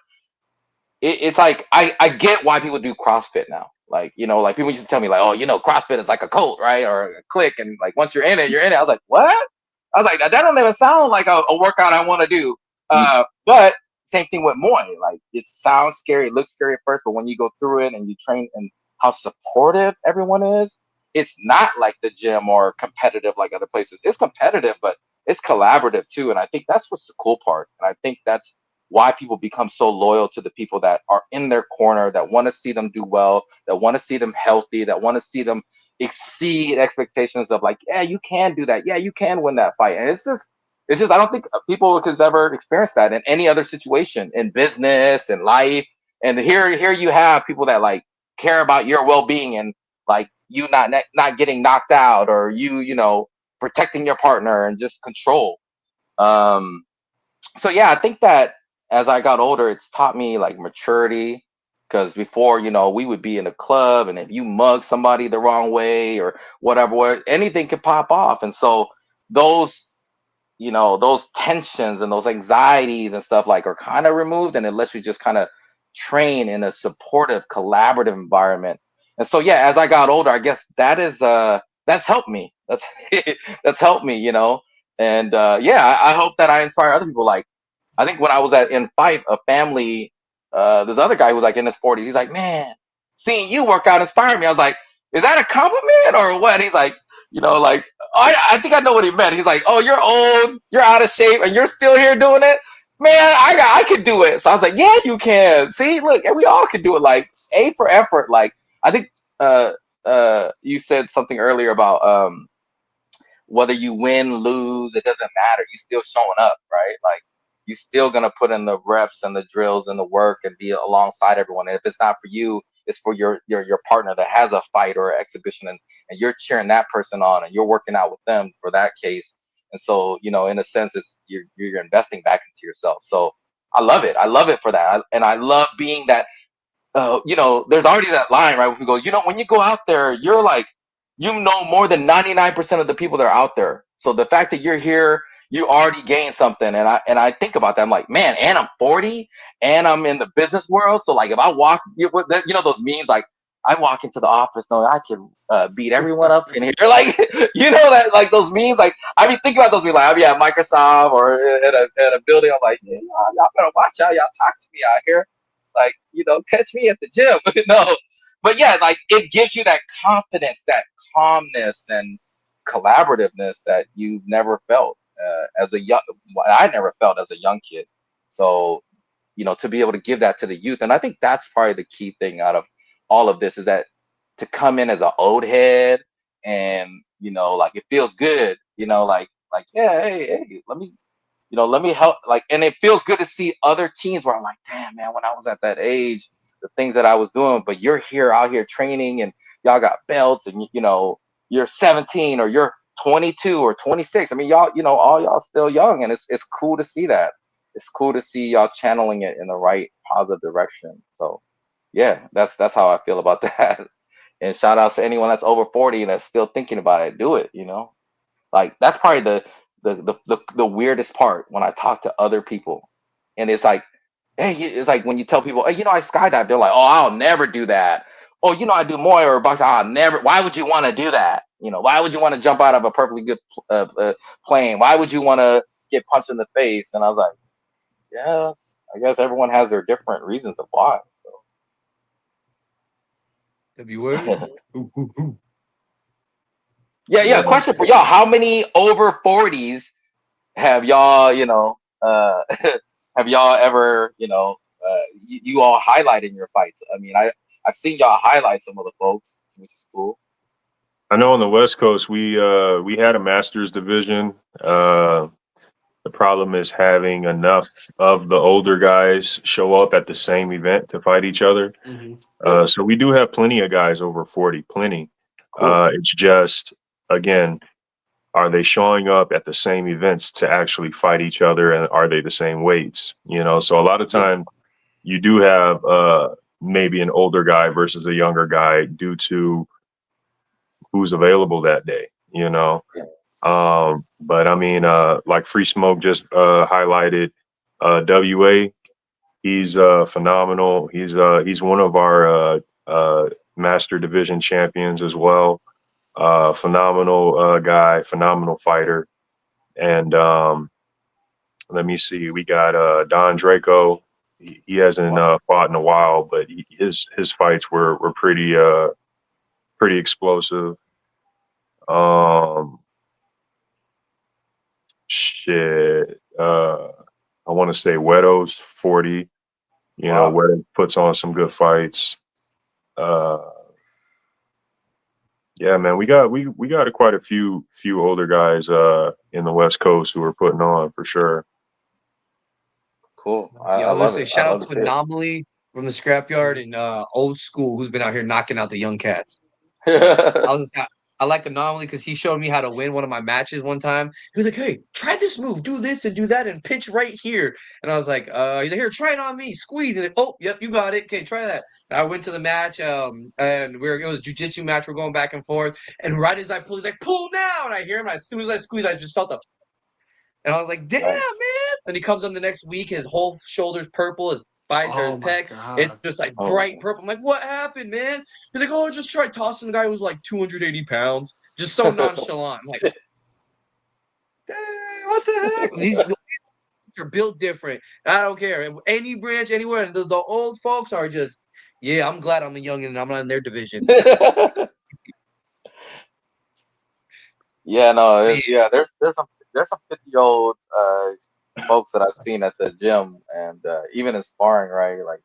it's like I get why people do CrossFit now. Like, like people used to tell me like, oh, CrossFit is like a cult, right? Or a clique, and like once you're in it, you're in it. I was like, what? I was like, that don't even sound like a workout I want to do. But same thing with Muay. Like it sounds scary, it looks scary at first, but when you go through it and you train and how supportive everyone is, it's not like the gym or competitive like other places. It's competitive, but it's collaborative too. And I think that's what's the cool part. And I think that's why people become so loyal to the people that are in their corner, that want to see them do well, that want to see them healthy, that want to see them exceed expectations of like, yeah, you can do that. Yeah, you can win that fight. And it's just, I don't think people has ever experienced that in any other situation in business and life. And here you have people that like care about your well-being and like you not getting knocked out, or protecting your partner and just control. So yeah, I think that as I got older, it's taught me like maturity. Because before, we would be in a club, and if you mug somebody the wrong way or whatever, anything could pop off. And so those, those tensions and those anxieties and stuff like are kind of removed, and it lets you just kind of train in a supportive, collaborative environment. And so yeah, as I got older, I guess that's helped me. That's that's helped me, And yeah, I hope that I inspire other people. Like I think when I was in Fife, a family, this other guy who was like in his 40s. He's like, man, seeing you work out inspired me. I was like, is that a compliment or what? He's like, like I think I know what he meant. He's like, oh, you're old, you're out of shape, and you're still here doing it. Man, I could do it. So I was like, yeah, you can. See, look, and we all can do it. Like A for effort. Like I think you said something earlier about whether you win, lose, it doesn't matter. You still showing up, right? Like you still gonna put in the reps and the drills and the work and be alongside everyone. And if it's not for you, it's for your partner that has a fight or an exhibition, and you're cheering that person on and you're working out with them for that case. And so, in a sense, it's you're investing back into yourself. So I love it. I love it for that. And I love being that there's already that line, right? We go, when you go out there, you're like, more than 99% of the people that are out there. So the fact that you're here, you already gained something. And I think about that. I'm like, man, and I'm 40 and I'm in the business world. So like if I walk, those memes, like I walk into the office knowing I can beat everyone up in here. Like, that like those memes, like I mean, think about those memes, like I'll be at Microsoft or at a building. I'm like, yeah, y'all better watch out. Y'all talk to me out here. Like, catch me at the gym. No, but yeah, like it gives you that confidence, that calmness and collaborativeness that you've never felt as a young. I never felt as a young kid. So, to be able to give that to the youth, and I think that's probably the key thing out of all of this is that to come in as an old head and like it feels good. Like yeah, hey, let me help. Like, and it feels good to see other teams where I'm like, damn, man, when I was at that age, the things that I was doing, but you're out here training and y'all got belts and, you're 17 or you're 22 or 26. I mean, y'all, all y'all still young, and it's cool to see that. It's cool to see y'all channeling it in the right positive direction. So yeah, that's how I feel about that. And shout out to anyone that's over 40 and that's still thinking about it. Do it, Like that's probably the weirdest part when I talk to other people. And it's like, hey, it's like when you tell people, hey, I skydive, they're like, oh, I'll never do that. Oh, I do Muay or boxing. I'll never. Why would you want to do that? Why would you want to jump out of a perfectly good plane? Why would you want to get punched in the face? And I was like, yes, I guess everyone has their different reasons of why. So. WA. Yeah. Question for y'all: how many over 40s have y'all? Have y'all ever? You all highlighted your fights. I mean, I've seen y'all highlight some of the folks, which is cool. I know on the West Coast we had a Masters division. The problem is having enough of the older guys show up at the same event to fight each other. Mm-hmm. So we do have plenty of guys over 40, plenty. Cool. It's just, again, are they showing up at the same events to actually fight each other, and are they the same weights? So a lot of time you do have maybe an older guy versus a younger guy due to who's available that day, But I mean, like Free Smoke just highlighted, WA. He's phenomenal. He's one of our Master Division champions as well. Phenomenal guy, phenomenal fighter. And let me see, we got Don Draco. He hasn't fought in a while, but his fights were pretty explosive. Shit. I want to say Weto's 40. Weto puts on some good fights. Yeah, man, we got quite a few older guys in the West Coast who are putting on for sure. Cool. I I was love gonna it. say shout I out love to to see it. Anomaly from the Scrapyard and Old School, who's been out here knocking out the young cats. I like Anomaly because he showed me how to win one of my matches one time. He was like, "Hey, try this move, do this and do that, and pitch right here." And I was like, he's like, "Here, try it on me, squeeze." And like, "Oh, yep, you got it. Okay, try that." And I went to the match, and it was a jiu-jitsu match. We're going back and forth, and right as I pull, he's like, "Pull now!" And I hear him. And as soon as I squeeze, I just felt the. And I was like, "Damn, man!" And he comes on the next week. His whole shoulder's purple. His his pec. It's just like bright purple. I'm like, "What happened, man?" He's like, "Oh, I just tried tossing the guy who was like 280 pounds." Just so nonchalant. I'm like, what the heck? These are built different. I don't care. Any branch, anywhere. And the old folks are just, yeah, I'm glad I'm a youngin' and I'm not in their division. Yeah, no, there's some 50-year-old folks that I've seen at the gym and even in sparring, right? Like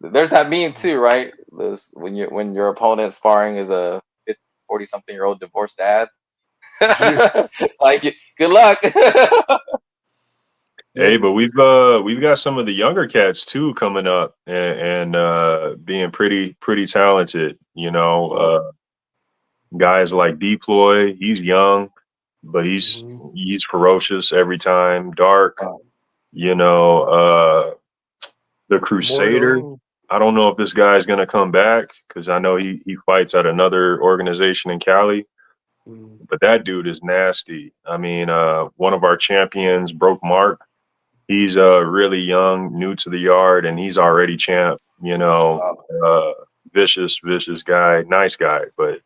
there's that meme too, right? When your opponent sparring is a 40-something-year-old divorced dad. Like, good luck. Hey, but we've got some of the younger cats too coming up and being pretty talented. Guys like Deploy, he's young, but he's ferocious every time. Dark, the Crusader. Mordo. I don't know if this guy's gonna come back because I know he fights at another organization in Cali. But that dude is nasty. I mean, one of our champions, Broke Mark. He's really young, new to the yard, and he's already champ. Vicious guy, nice guy, but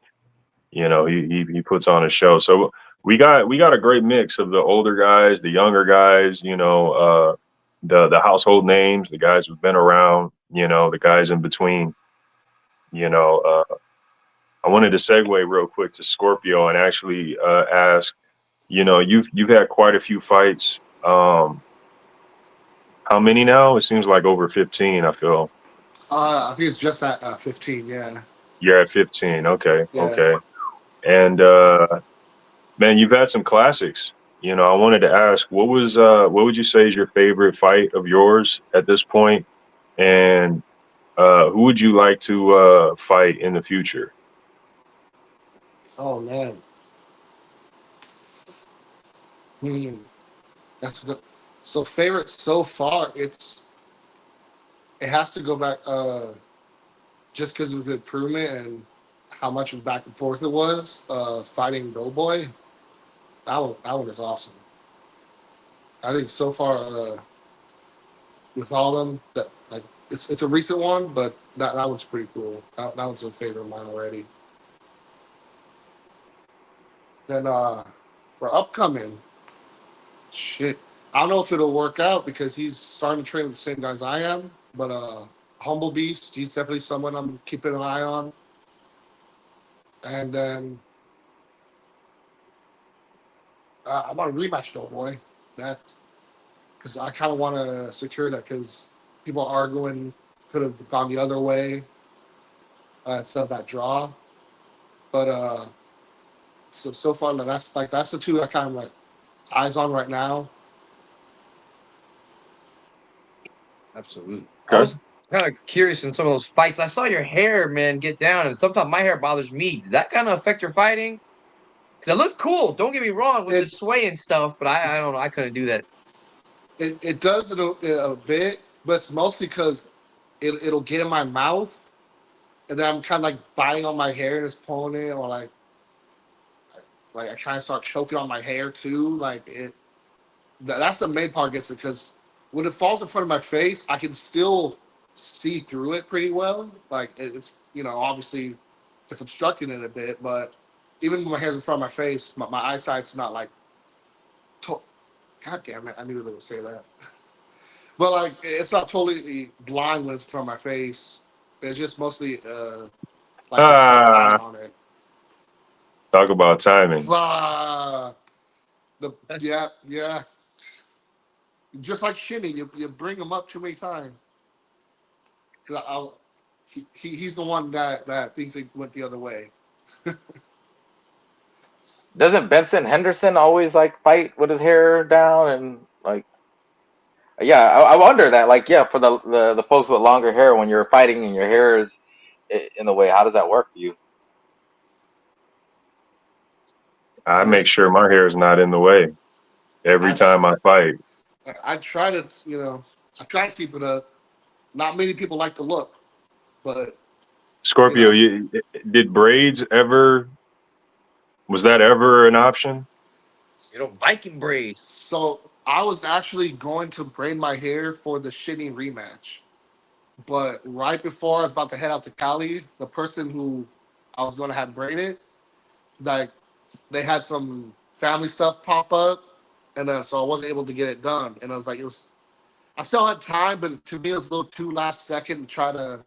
he puts on a show. So we got a great mix of the older guys, the younger guys. The household names, the guys who've been around. The guys in between. I wanted to segue real quick to Scorpio and actually ask. You've had quite a few fights. How many now? It seems like over 15, I feel. I think it's just at 15. Yeah. You're at 15. Okay. Yeah. Okay. And man, you've had some classics. I wanted to ask, what would you say is your favorite fight of yours at this point? And who would you like to fight in the future? Oh man. That's good. So favorite so far, it has to go back. just because of the improvement and how much of back and forth it was, fighting Doughboy, that one is awesome. I think so far, with all of them, that like it's a recent one, but that one's pretty cool. That one's a favorite of mine already. Then for upcoming, shit, I don't know if it'll work out because he's starting to train with the same guys I am. But Humble Beast, he's definitely someone I'm keeping an eye on. And then I want to rematch Doughboy. That because I kind of want to secure that because people are arguing could have gone the other way instead of that draw. But so far that's the two I kind of like eyes on right now. Absolutely. I Okay. was kind of curious in some of those fights. I saw your hair, man, get down, and sometimes my hair bothers me. Did that kind of affect your fighting? Because it looked cool. Don't get me wrong with the It sway and stuff, but I don't know. I couldn't do that. it does it a bit, but it's mostly because it'll get in my mouth, and then I'm kind of like biting on my hair and just pulling it, or like I kind of start choking on my hair too. Like that's the main part gets it because when it falls in front of my face, I can still see through it pretty well. Like it's obviously it's obstructing it a bit, but even when my hair's in front of my face, my eyesight's not like. To- God damn it! I knew they would say that. But like, it's not totally blind when it's in front of my face. It's just mostly like I start biting Ah, on it. talk about timing. Uh, yeah. Just like Shinny, you bring him up too many times. 'Cause he's the one that thinks it went the other way. Doesn't Benson Henderson always like fight with his hair down and like? Yeah, I wonder that. Like, yeah, for the folks with longer hair, when you're fighting and your hair is in the way, how does that work for you? I I make mean, sure my hair is not in the way every I time I fight. I try to I try to keep it up. Not many people like to look, but you Scorpio, know. did braids ever, was that ever an option? Viking braids. So I was actually going to braid my hair for the Shinny rematch. But right before I was about to head out to Cali, the person who I was going to have braided, like they had some family stuff pop up, and then so I wasn't able to get it done. And I was like, I still had time, but to me it was a little too last second to try to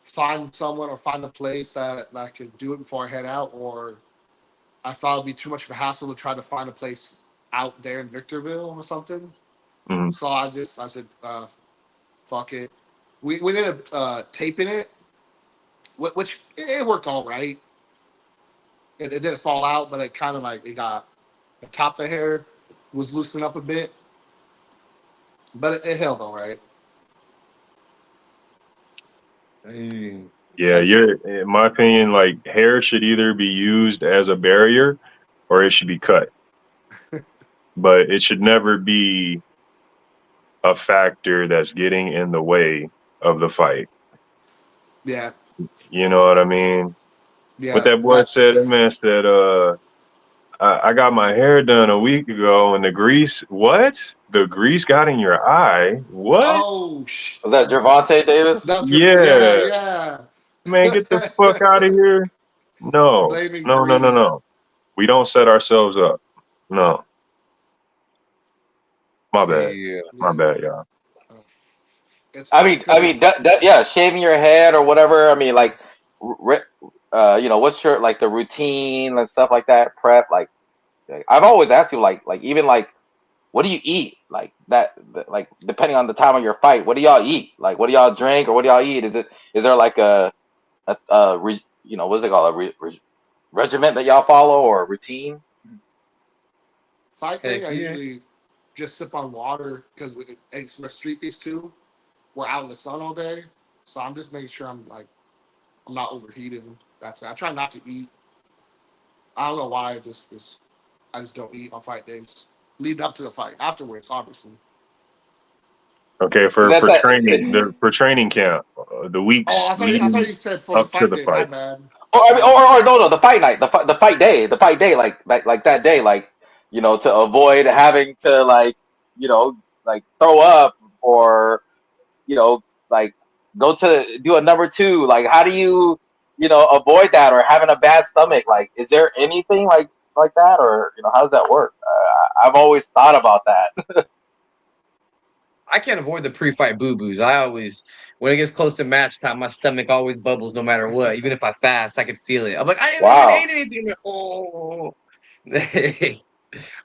find someone or find a place that I could do it before I head out, or I thought it'd be too much of a hassle to try to find a place out there in Victorville or something. Mhm. So I said, fuck it. We ended up taping it, which it worked all right. It didn't fall out, but it kind of like it got the top of the hair was loosened up a bit, but it held all right. Hey. Yeah, That's in my opinion, like hair should either be used as a barrier or it should be cut, but it should never be a factor that's getting in the way of the fight. yeah, You know what I mean? What yeah. that boy That said, that man said, I got my hair done a week ago and the grease, what? The grease got in your eye? What? oh Was that Gervonta Davis? that's your Yeah, yeah. man, get the fuck out of here. No, Blaming no, no, no, Grease. no. We don't set ourselves up. No, my bad. Yeah. My Yeah. bad, y'all. It's I funny mean, because yeah, shaving your head or whatever. I mean, like, what's your like the routine and stuff like that? Prep, like I've always asked you, like even like, what do you eat? Like like depending on the time of your fight, what do y'all eat? Like, what do y'all drink or what do y'all eat? Is there like what's it called, regiment that y'all follow or a routine? fight day, Heck I yeah. usually just sip on water because it's my street beefs too. We're out in the sun all day, so I'm just making sure I'm not overheating. That's it. I try not to eat. I don't know why. I just don't eat on fight days. Lead up to the fight. Afterwards, obviously. Okay, Is that for training, for training camp. the weeks Oh, I thought leading you said for the up to fight the day. My fight. bad. Or, I mean, or no, the fight night, the fight day, like that day, like, you know, to avoid having to, like, you know, like throw up, or, you know, like go to do a number two. Like, how do you, you know, avoid that, or having a bad stomach? Like, is there anything like that, or, you know, how does that work? I've always thought about that. I can't avoid the pre-fight boo-boos. I always, when it gets close to match time, my stomach always bubbles no matter what. Even if I fast, I can feel it. I'm like, I didn't even Wow. ate anything. I'm like, oh.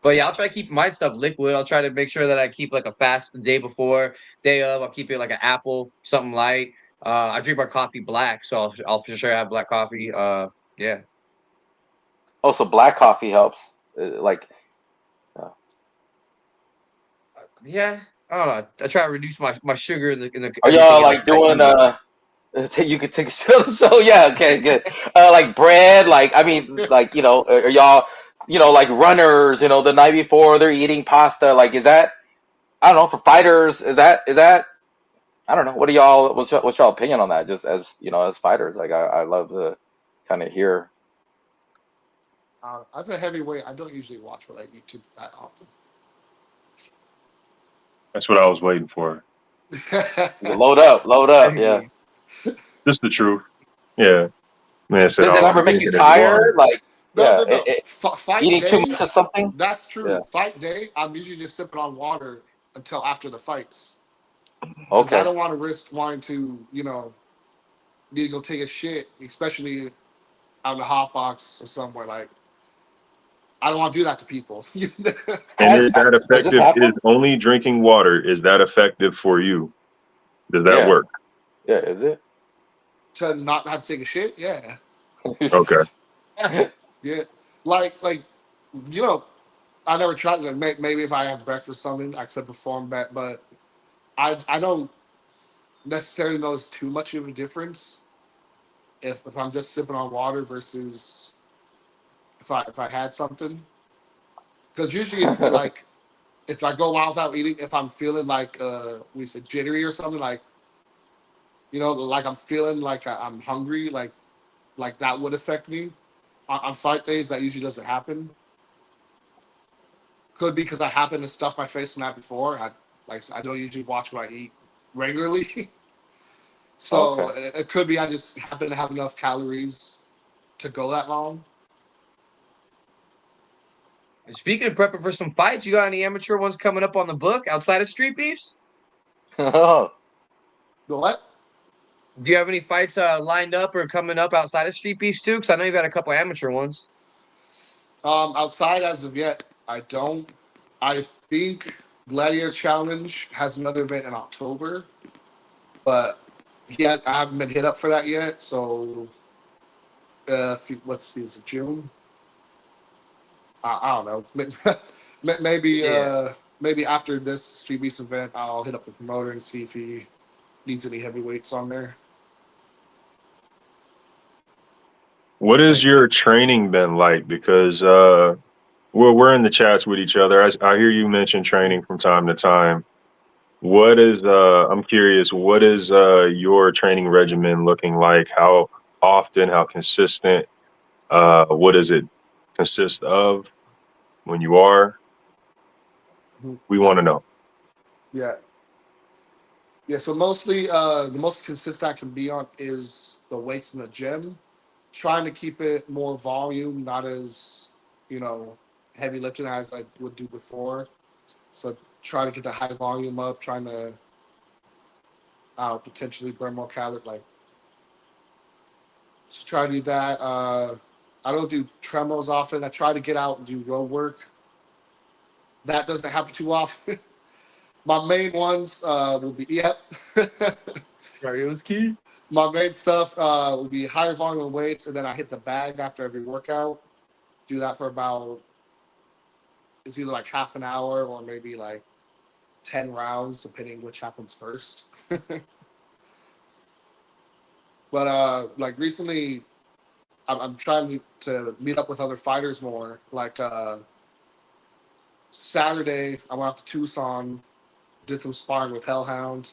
But yeah, I'll try to keep my stuff liquid. I'll try to make sure that I keep like a fast the day before, day of. I'll keep it like an apple, something light. I drink my coffee black, so I'll for sure have black coffee. Yeah. Also, black coffee helps. Like, Yeah. I don't know. I try to reduce my sugar in the are everything y'all else. like doing you could take a shot. So yeah, okay, good. Like bread, like, I mean, like, you know, are y'all, you know, like runners, you know, the night before they're eating pasta. Like, is that, I don't know, for fighters, is that I don't know. What do y'all, what's y'all opinion on that? Just as, you know, as fighters, like, I love to kind of hear. As a heavyweight, I don't usually watch what I eat too that often. That's what I was waiting for. Load up, yeah. Hey, Just the truth. Yeah. Man said, Does it "Oh, I'm ever make you drinking every morning." tired? Like, No, yeah, no, no. Fight eating too day, much of something? that's Yeah. true. Fight day, I'm usually just sipping on water until after the fights because I Okay. don't want to risk wanting to, need to go take a shit, especially out in the hot box or somewhere. Like, I don't want to do that to people. And Has is that Does this effective? Is happen? only drinking water, is that effective for you? Does that Yeah. work? Yeah, is it? To not have to take a shit, yeah, Okay. yeah. Like, you know, I never tried. Like, maybe if I have breakfast or something, I could perform that, but I don't necessarily notice too much of a difference if I'm just sipping on water versus if I had something. Because usually, if I go out without eating, if I'm feeling like we said jittery or something, like, like I'm feeling like I'm hungry, like that would affect me. On fight days, that usually doesn't happen. Could be because I happen to stuff my face from that before. I don't usually watch what I eat regularly, so Okay. it could be I just happen to have enough calories to go that long. speaking of prepping for some fights, you got any amateur ones coming up on the book outside of Street Beefs? The what? Do you have any fights lined up or coming up outside of Street Beefs too? Because I know you've got a couple amateur ones. Outside as of yet, I don't. I think Gladiator Challenge has another event in October, but yet I haven't been hit up for that yet. So let's see, is it June? I don't know. Maybe Yeah. maybe after this Street Beast event, I'll hit up the promoter and see if he needs any heavyweights on there. What has Like, your training been like? Because we're in the chats with each other. I hear you mention training from time to time. What is I'm curious, what is your training regimen looking like? How often, how consistent? What does it consist of when you are? We want to know. yeah, yeah. So mostly, the most consistent I can be on is the weights in the gym. Trying to keep it more volume, not as you know heavy lifting as I would do before. So try to get the high volume up, trying to potentially burn more calories. Like, just try to do that. I don't do tremos often. I try to get out and do road work. That doesn't happen too often. My main ones will be Cardio is key. my main stuff will be higher volume of weights, and then I hit the bag after every workout. Do that for about it's either like half an hour or maybe like 10 rounds, depending which happens first. But like recently, I'm trying to meet up with other fighters more. Like Saturday, I went out to Tucson, did some sparring with Hellhound.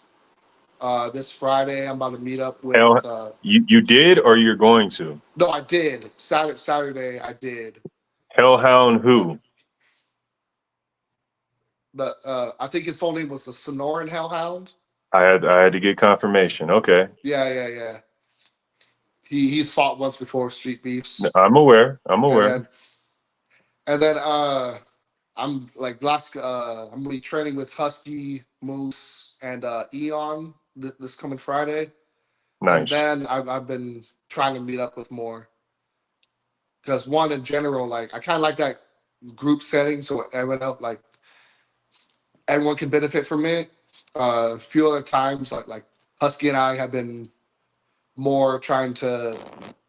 This Friday, I'm about to meet up Hell, with. you did or you're going to? No, I did. Saturday, I did. Hellhound Uh, who? I think his full name was the Sonoran Hellhound. I had to get confirmation. Okay. Yeah. He's fought once before, Street Beefs, I'm aware. I'm aware. and then I'm like last. I'm gonna be training with Husky, Moose, and Eon this coming Friday, and Nice. then I've been trying to meet up with more because one in general, like I kind of like that group setting, so everyone else, like everyone can benefit from it. A few other times, like Husky and I have been more trying to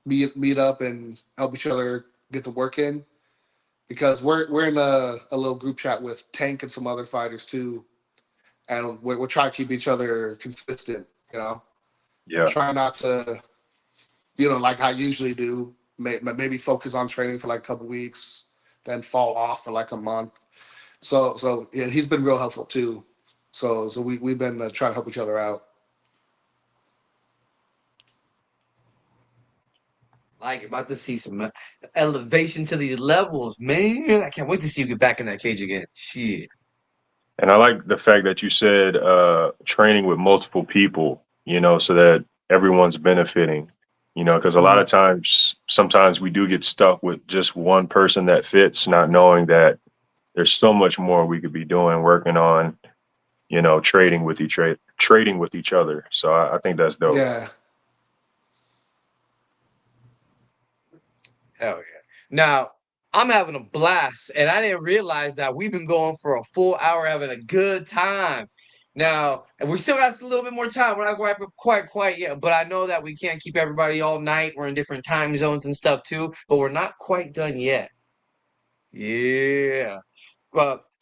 meet up and help each other get the work in because we're in a little group chat with Tank and some other fighters too, and we're trying to keep each other consistent. Yeah. Try not to like I usually do. Maybe focus on training for like a couple weeks, then fall off for like a month. So yeah, he's been real helpful too. So we've been trying to help each other out. Like, about to see some elevation to these levels, man. I can't wait to see you get back in that cage again. Shit. And I like the fact that you said training with multiple people, so that everyone's benefiting, because a lot of times, sometimes we do get stuck with just one person that fits, not knowing that there's so much more we could be doing, working on, trading with each other. So I think that's dope. Yeah. Hell yeah. Now, I'm having a blast, and I didn't realize that we've been going for a full hour having a good time. Now, and we still got a little bit more time. We're not quite yet, but I know that we can't keep everybody all night. We're in different time zones and stuff too, but we're not quite done yet. Yeah.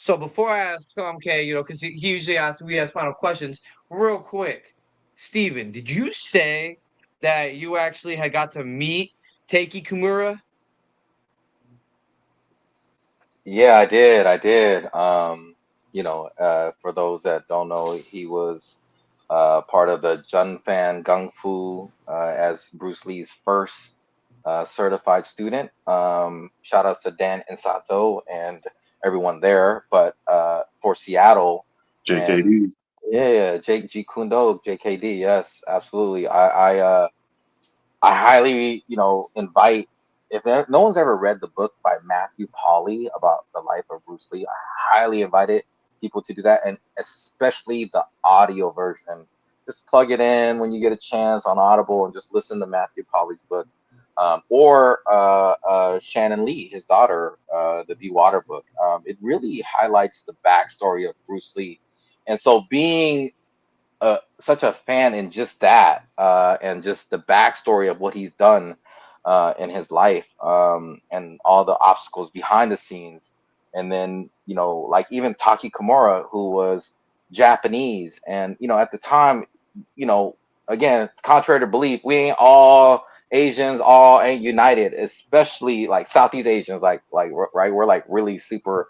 So before I ask Tom K, because he usually we ask final questions, real quick. Steven, did you say that you actually had got to meet Taiki Kimura? Yeah, I did. I did. For those that don't know, he was part of the Junfan Gung Fu as Bruce Lee's first certified student. Shout outs to Dan Insato and everyone there. But for Seattle and JKD. yeah, Jake G Kundo, JKD, yes, absolutely. I highly, invite if no one's ever read the book by Matthew Polly about the life of Bruce Lee, I highly invite people to do that, and especially the audio version. Just plug it in when you get a chance on Audible and just listen to Matthew Polly's book, or Shannon Lee, his daughter, the Be Water book. It really highlights the backstory of Bruce Lee, and so being such a fan in just that and just the backstory of what he's done in his life and all the obstacles behind the scenes. And then, like even Taki Kimura, who was Japanese. And, at the time, again, contrary to belief, we ain't all Asians, all ain't united, especially like Southeast Asians, right? We're like really super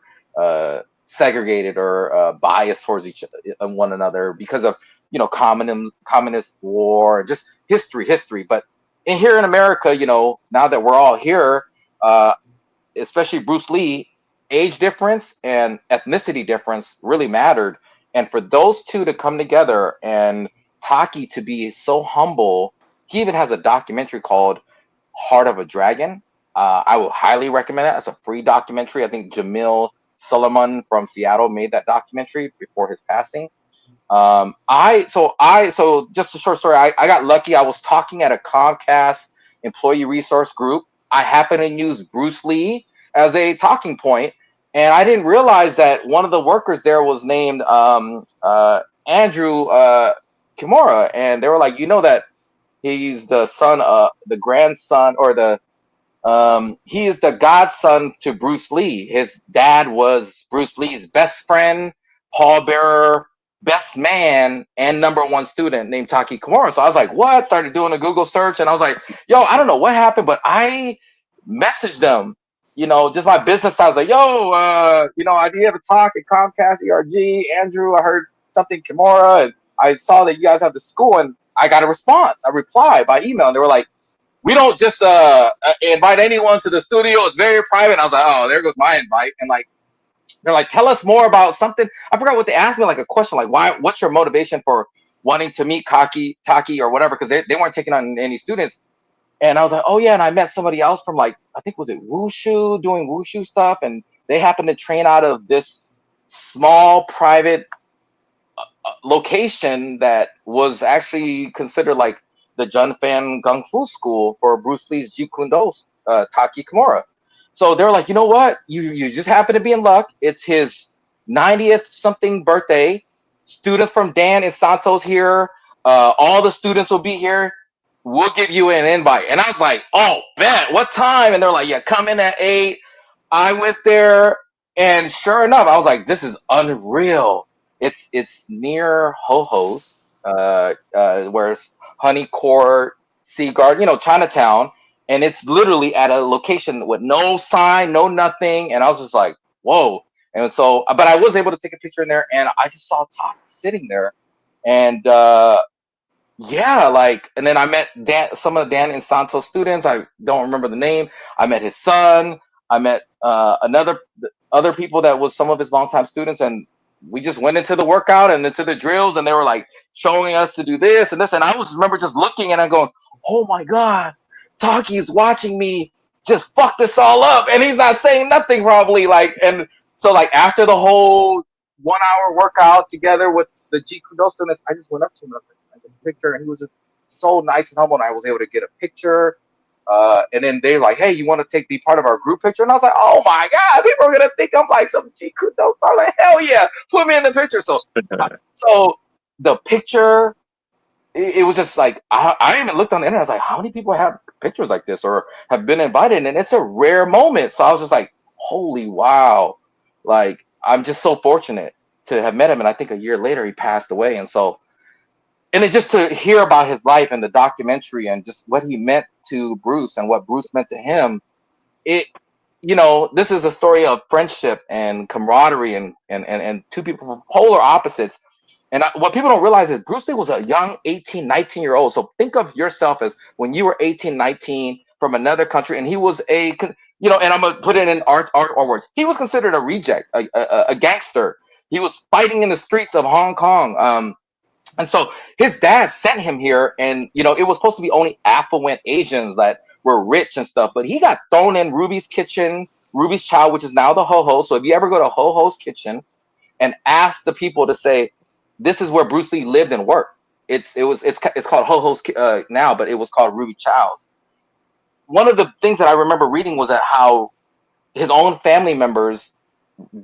segregated or biased towards one another because of communist war, just history. But here in America, now that we're all here, uh, especially Bruce Lee, age difference and ethnicity difference really mattered. And for those two to come together and Taki to be so humble, he even has a documentary called Heart of a Dragon. I will highly recommend that. It's a free documentary. I think Jamil Solomon from Seattle made that documentary before his passing. So just a short story. I got lucky. I was talking at a Comcast employee resource group. I happened to use Bruce Lee as a talking point, and I didn't realize that one of the workers there was named Andrew Kimura, and they were like, that he's the grandson, or he is the godson to Bruce Lee. His dad was Bruce Lee's best friend, pallbearer, best man, and number one student named Taki Kimura. So I was like, what? Started doing a Google search, and I was like, yo, I don't know what happened, but I messaged them, just my business side. I was like, yo, do you ever talk at Comcast, ERG? Andrew, I heard something Kimura. I saw that you guys have the school, and I got a response, a reply by email, and they were like, we don't just invite anyone to the studio. It's very private. And I was like, oh, there goes my invite. And like, they're like, tell us more about something. I forgot what they asked me, like a question, like, what's your motivation for wanting to meet Taki or whatever? Because they weren't taking on any students. And I was like, oh yeah, and I met somebody else from like, I think was it Wushu, doing Wushu stuff, and they happened to train out of this small private location that was actually considered like the Junfan Kung Fu school for Bruce Lee's Jeet Kune Do, Taki Kimura. So they're like, you know what? You just happen to be in luck. It's his 90th something birthday. Students from Dan and Santos here. All the students will be here. We'll give you an invite. And I was like, oh, bet. What time? And they're like, yeah, come in at 8. I went there, and sure enough, I was like, this is unreal. It's near Ho-Ho's, where it's Honey Court, Seaguard, Chinatown, and it's literally at a location with no sign, no nothing, and I was just like, whoa. And so, but I was able to take a picture in there, and I just saw Taki sitting there, and yeah, like, and then I met some of Dan and Santos students. I don't remember the name. I met his son. I met other people that was some of his longtime students, and we just went into the workout and into the drills, and they were like showing us to do this and this, and I was remember just looking and I'm going, oh my god, Taki is watching me just fuck this all up, and he's not saying nothing probably, like. And so like after the whole 1 hour workout together with the Jeet Kune Do students, I just went up to him and I took a picture, and he was just so nice and humble, and I was able to get a picture. And then they're like, hey, you want to be part of our group picture? And I was like, oh my god, people are gonna think I'm like some Jeet Kune Do star. Like, hell yeah, put me in the picture. So the picture, it was just like, I even looked on the internet. I was like, how many people have pictures like this or have been invited? And it's a rare moment. So I was just like, holy wow, like I'm just so fortunate to have met him. And I think a year later he passed away. And so, and then just to hear about his life and the documentary and just what he meant to Bruce and what Bruce meant to him, this is a story of friendship and camaraderie and two people from polar opposites. And what people don't realize is Bruce Lee was a young 18, 19-year-old. So think of yourself as when you were 18, 19 from another country, and he was and I'm going to put it in art words. He was considered a reject, a gangster. He was fighting in the streets of Hong Kong. And so his dad sent him here, and it was supposed to be only affluent Asians that were rich and stuff, but he got thrown in Ruby's kitchen, Ruby's Chow, which is now the Ho-Ho. So if you ever go to Ho-Ho's kitchen and ask the people to say, this is where Bruce Lee lived and worked. It's called Ho-Ho's now, but it was called Ruby Chow's. One of the things that I remember reading was that how his own family members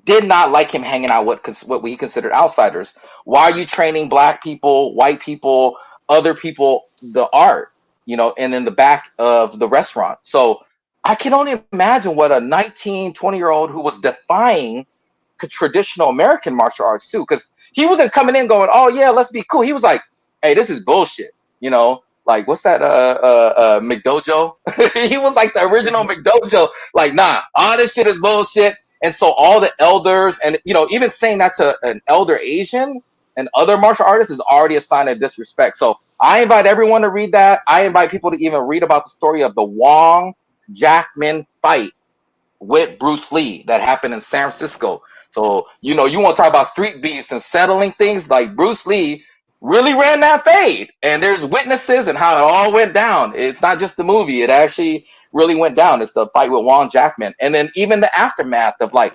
did not like him hanging out with what we considered outsiders. Why are you training black people, white people, other people, the art, and in the back of the restaurant? So I can only imagine what a 19, 20-year-old who was defying traditional American martial arts too, because he wasn't coming in going, oh yeah, let's be cool. He was like, hey, this is bullshit. Like, what's that, McDojo? He was like the original McDojo. Like, nah, all this shit is bullshit. And so all the elders, and even saying that to an elder Asian and other martial artists is already a sign of disrespect. So I invite everyone to read that. I invite people to even read about the story of the Wong Jackman fight with Bruce Lee that happened in San Francisco. So, you want to talk about street beefs and settling things, like Bruce Lee really ran that fade, and there's witnesses and how it all went down. It's not just the movie. It actually really went down. It's the fight with Wong Jackman. And then even the aftermath of, like,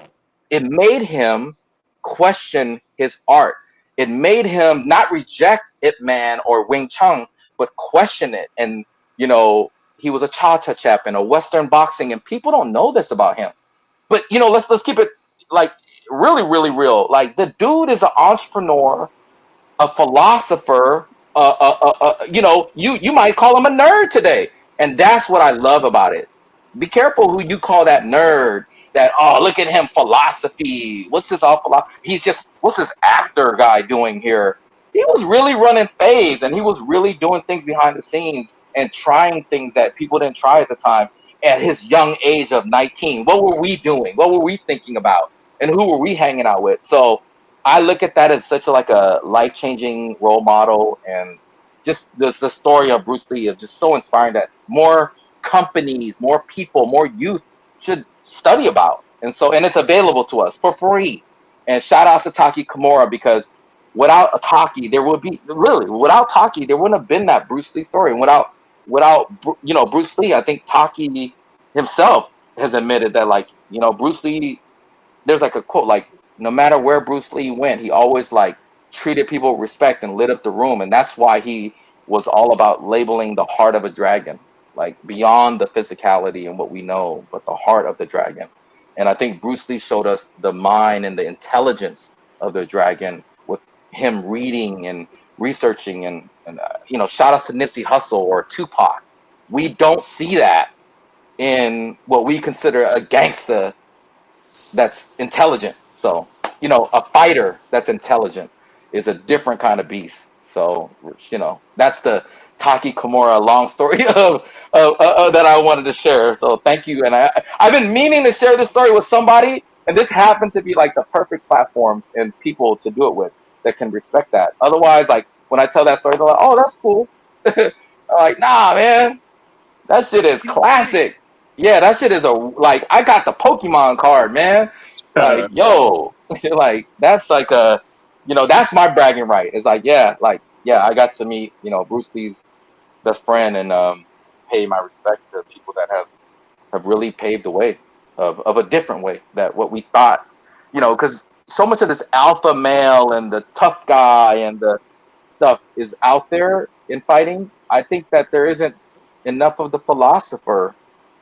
it made him question his art. It made him not reject Ip Man or Wing Chun, but question it. And, he was a cha-cha champion, a Western boxing, and people don't know this about him. But, let's keep it, like, really, really real. Like, the dude is an entrepreneur, a philosopher, you might call him a nerd today. And that's what I love about it. Be careful who you call that nerd, that, oh, look at him, philosophy. What's this all philosophy? What's this actor guy doing here? He was really running phase, and he was really doing things behind the scenes and trying things that people didn't try at the time at his young age of 19. What were we doing? What were we thinking about? And who were we hanging out with? So I look at that as such a life-changing role model, and just the story of Bruce Lee is just so inspiring that more companies, more people, more youth should study about. And so, and it's available to us for free. And shout out to Taki Kimura, because without Taki, there would be really without Taki, there wouldn't have been that Bruce Lee story. And without Bruce Lee, I think Taki himself has admitted that, like, Bruce Lee, there's like a quote, like, no matter where Bruce Lee went, he always like treated people with respect and lit up the room. And that's why he was all about labeling the heart of a dragon, like beyond the physicality and what we know, but the heart of the dragon. And I think Bruce Lee showed us the mind and the intelligence of the dragon with him reading and researching, and shout out to Nipsey Hussle or Tupac. We don't see that in what we consider a gangster that's intelligent. So, a fighter that's intelligent is a different kind of beast. So, that's the Taki Kimura long story of that I wanted to share. So thank you. And I've been meaning to share this story with somebody, and this happened to be like the perfect platform and people to do it with that can respect that. Otherwise, like when I tell that story, they're like, "Oh, that's cool." I'm like, "Nah, man, that shit is classic." Yeah, that shit is like, I got the Pokemon card, man. Like, yo, like that's like that's my bragging right. It's like, yeah, I got to meet, Bruce Lee's best friend, and pay my respect to people that have really paved the way of a different way that what we thought, because so much of this alpha male and the tough guy and the stuff is out there in fighting. I think that there isn't enough of the philosopher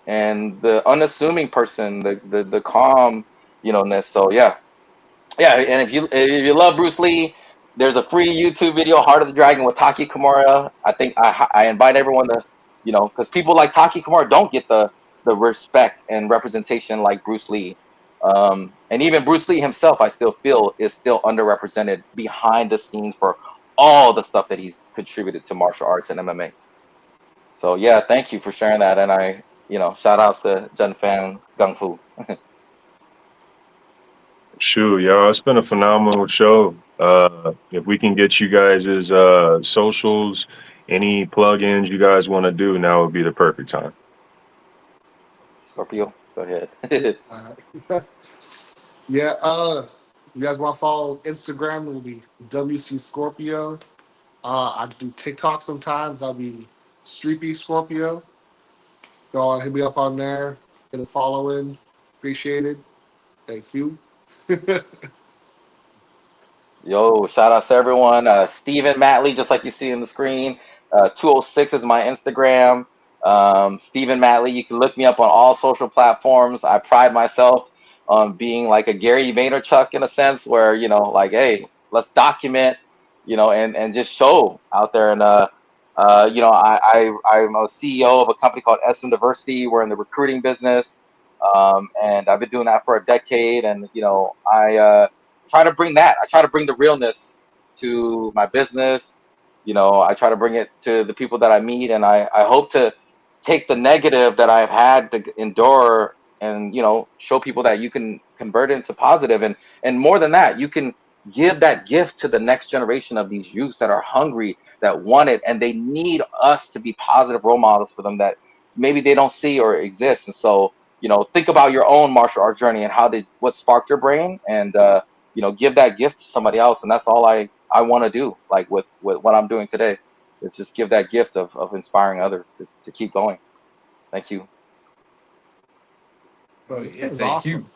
and the unassuming person, the calm, ness. So yeah. And if you love Bruce Lee, there's a free YouTube video, Heart of the Dragon with Taki Kimura. I think I invite everyone to, because people like Taki Kimura don't get the respect and representation like Bruce Lee. And even Bruce Lee himself, I still feel, is still underrepresented behind the scenes for all the stuff that he's contributed to martial arts and MMA. So yeah, thank you for sharing that. And shout outs to Jun Fan Gung Fu. Shoot, y'all, it's been a phenomenal show. If we can get you guys' socials, any plugins you guys want to do, now would be the perfect time. Scorpio, go ahead. Yeah, you guys want to follow Instagram? It will be WC Scorpio. I do TikTok sometimes. I'll be Streetbeefs Scorpio. Go on, hit me up on there. Get a follow in. Appreciate it. Thank you. Yo, shout out to everyone. Steven Matley, just like you see in the screen. 206 is my Instagram. Steven Matley, you can look me up on all social platforms. I pride myself on being like a Gary Vaynerchuk in a sense, where, like, hey, let's document, and just show out there. And, I'm a CEO of a company called SM Diversity. We're in the recruiting business. And I've been doing that for a decade. And, I try to bring that. I try to bring the realness to my business. I try to bring it to the people that I meet, and I hope to take the negative that I've had to endure and, show people that you can convert it into positive. And more than that, you can give that gift to the next generation of these youths that are hungry, that want it, and they need us to be positive role models for them that maybe they don't see or exist. And so, think about your own martial arts journey and what sparked your brain, and give that gift to somebody else. And that's all I want to do, like with what I'm doing today, is just give that gift of inspiring others to keep going. Thank you. Bro, this Yeah, thing's thank awesome.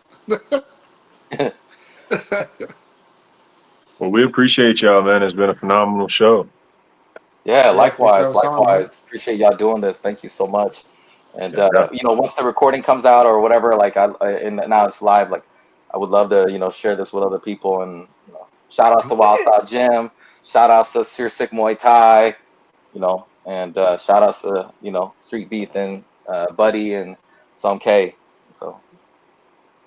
Well, we appreciate y'all, man. It's been a phenomenal show. Yeah, Yeah, appreciate likewise, us on, man. appreciate y'all doing this. Thank you so much. And Yeah. once the recording comes out or whatever, like and now it's live, like I would love to share this with other people. And shout outs to Wild Style Gym, shout outs to Sir Sick Muay Thai, and shout outs to Street Beef and Buddy and Some K. So,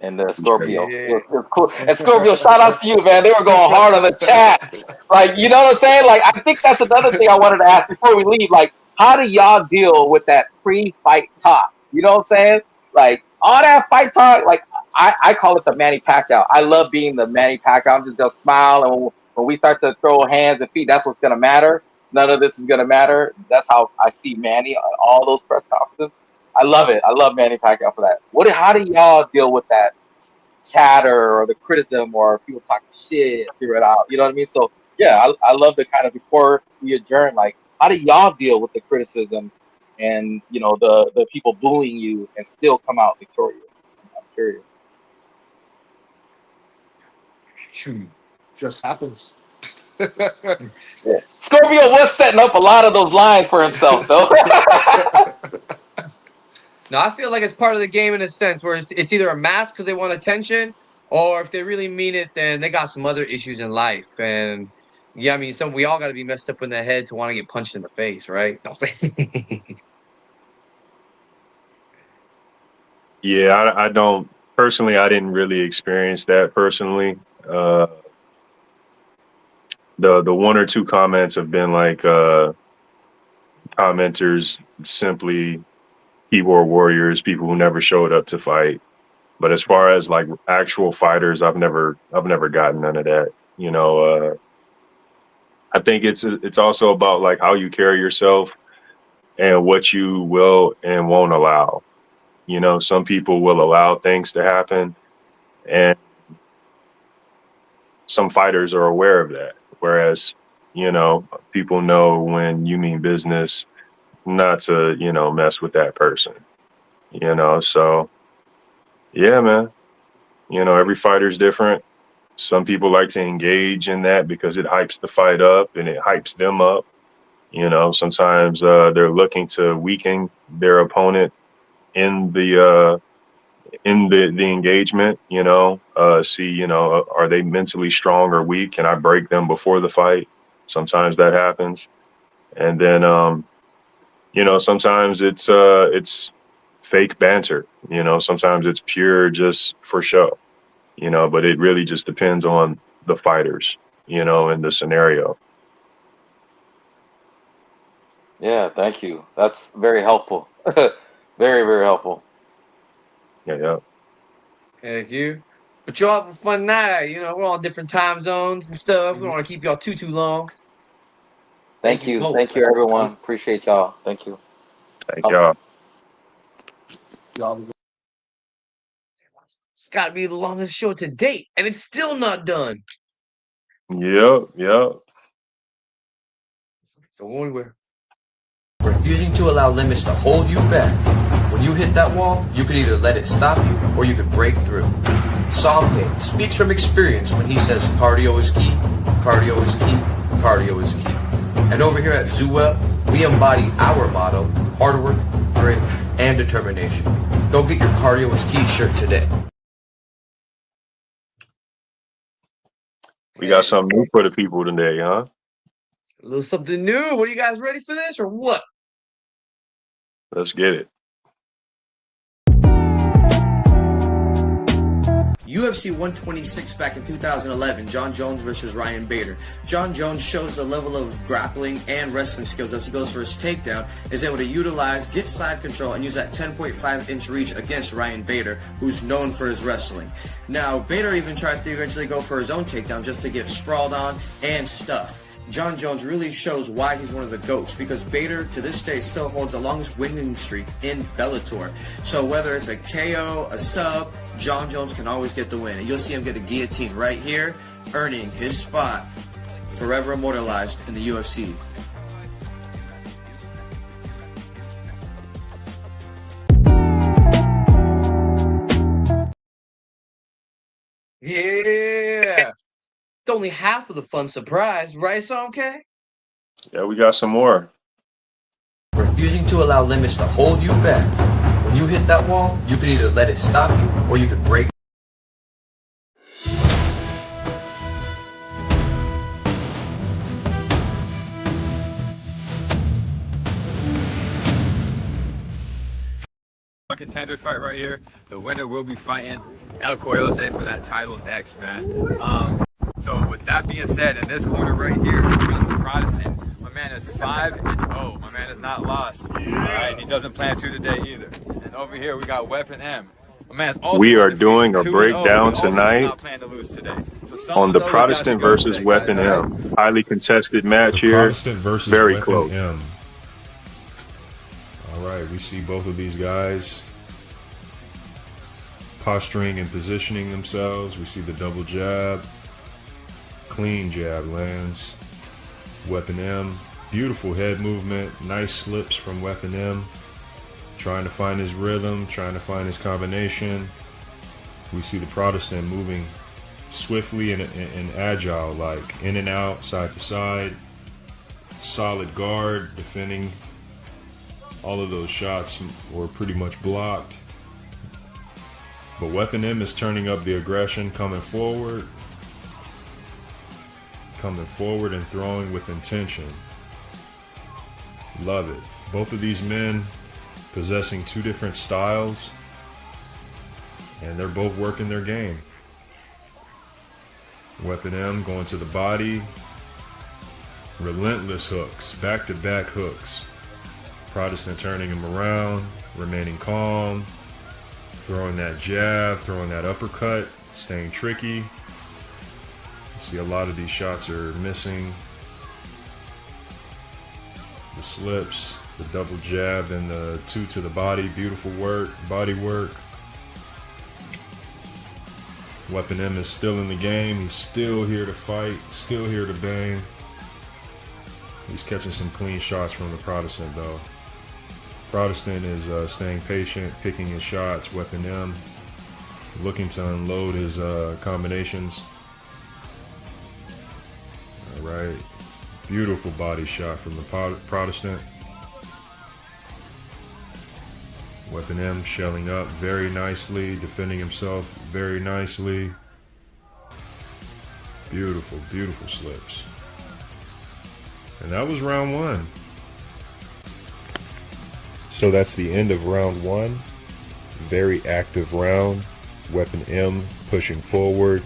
and Scorpio. Yeah. It was cool. And Scorpio, shout outs to you, man. They were going hard on the chat. Like, you know what I'm saying? Like, I think that's another thing I wanted to ask before we leave. Like, how do y'all deal with that pre-fight talk? You know what I'm saying? Like, all that fight talk, like, I call it the Manny Pacquiao. I love being the Manny Pacquiao. I'm just gonna smile, and when we start to throw hands and feet, that's what's gonna matter. None of this is gonna matter. That's how I see Manny on all those press conferences. I love it. I love Manny Pacquiao for that. How do y'all deal with that chatter or the criticism or people talking shit, figure it out? You know what I mean? So yeah, I love the kind of, before we adjourn, like, how do y'all deal with the criticism and the people bullying you and still come out victorious? I'm curious. Just happens. Yeah. Scorpio was setting up a lot of those lines for himself, though. No, I feel like it's part of the game in a sense where it's either a mask because they want attention, or if they really mean it, then they got some other issues in life. And yeah, I mean, we all got to be messed up in the head to want to get punched in the face, right? No. Yeah, I don't personally. I didn't really experience that personally. The one or two comments have been like commenters simply keyboard warriors, people who never showed up to fight. But as far as like actual fighters, I've never gotten none of that. I think it's also about like how you carry yourself and what you will and won't allow. Some people will allow things to happen, and some fighters are aware of that. Whereas, people know when you mean business not to, mess with that person. So yeah, man. Every fighter's different. Some people like to engage in that because it hypes the fight up and it hypes them up. Sometimes they're looking to weaken their opponent in the engagement. See, are they mentally strong or weak? Can I break them before the fight? Sometimes that happens. And then sometimes it's fake banter. Sometimes it's pure just for show. But it really just depends on the fighters, and the scenario. Yeah, thank you. That's very helpful. Very, very helpful. Yeah. Thank you. But y'all have a fun night. We're all different time zones and stuff. We don't want to keep y'all too long. Thank you. both. Thank you, everyone. Appreciate y'all. Thank you. Thank y'all. Y'all It's got to be the longest show to date, and it's still not done. Yep. Don't go anywhere. Refusing to allow limits to hold you back. When you hit that wall, you could either let it stop you or you could break through. Somke speaks from experience when he says cardio is key, cardio is key, cardio is key. And over here at Zuwell, we embody our motto: hard work, grit, and determination. Go get your cardio is key shirt today. We got something new for the people today, huh? A little something new. What are you guys ready for this or what? Let's get it. UFC 126 back in 2011, John Jones versus Ryan Bader. John Jones shows the level of grappling and wrestling skills as he goes for his takedown, is able to utilize, get side control, and use that 10.5-inch reach against Ryan Bader, who's known for his wrestling. Now, Bader even tries to eventually go for his own takedown just to get sprawled on and stuffed. John Jones really shows why he's one of the GOATs, because Bader to this day still holds the longest winning streak in Bellator. So whether it's a KO, a sub, John Jones can always get the win. And you'll see him get a guillotine right here, earning his spot forever immortalized in the UFC. Yeah. It's only half of the fun surprise, right, Somke? Yeah, we got some more. Refusing to allow limits to hold you back. When you hit that wall, you can either let it stop you or you can break. Contender fight right here. The winner will be fighting El Coyote for that title next, man. So with that being said, in this corner right here, Protestant, my man is 5-0. My man is not lost. All right, he doesn't plan to today either. And over here we got Weapon M. My man's also We are undefeated, doing a 2-0, breakdown but also does tonight not plan to lose today. So on someone's the always got to Protestant go versus today, guys, Weapon all right? M. Highly contested match The here. Protestant versus Very Weapon close. M. All right, we see both of these guys posturing and positioning themselves. We see the double jab. Clean jab lands. Weapon M. Beautiful head movement. Nice slips from Weapon M. Trying to find his rhythm, trying to find his combination. We see the Protestant moving swiftly and agile, like in and out, side to side. Solid guard, defending. All of those shots were pretty much blocked. But Weapon M is turning up the aggression, coming forward and throwing with intention. Love it. Both of these men possessing two different styles, and they're both working their game. Weapon M going to the body. Relentless hooks, back-to-back hooks. Protestant turning him around, remaining calm, throwing that jab, throwing that uppercut, staying tricky. You see a lot of these shots are missing. The slips, the double jab, and the two to the body. Beautiful work, body work. Weapon M is still in the game. He's still here to fight, still here to bang. He's catching some clean shots from the Protestant though. Protestant is staying patient, picking his shots. Weapon M looking to unload his combinations. All right, beautiful body shot from the Protestant. Weapon M shelling up very nicely, defending himself very nicely. Beautiful, beautiful slips. And that was round one. So that's the end of round one. Very active round. Weapon M pushing forward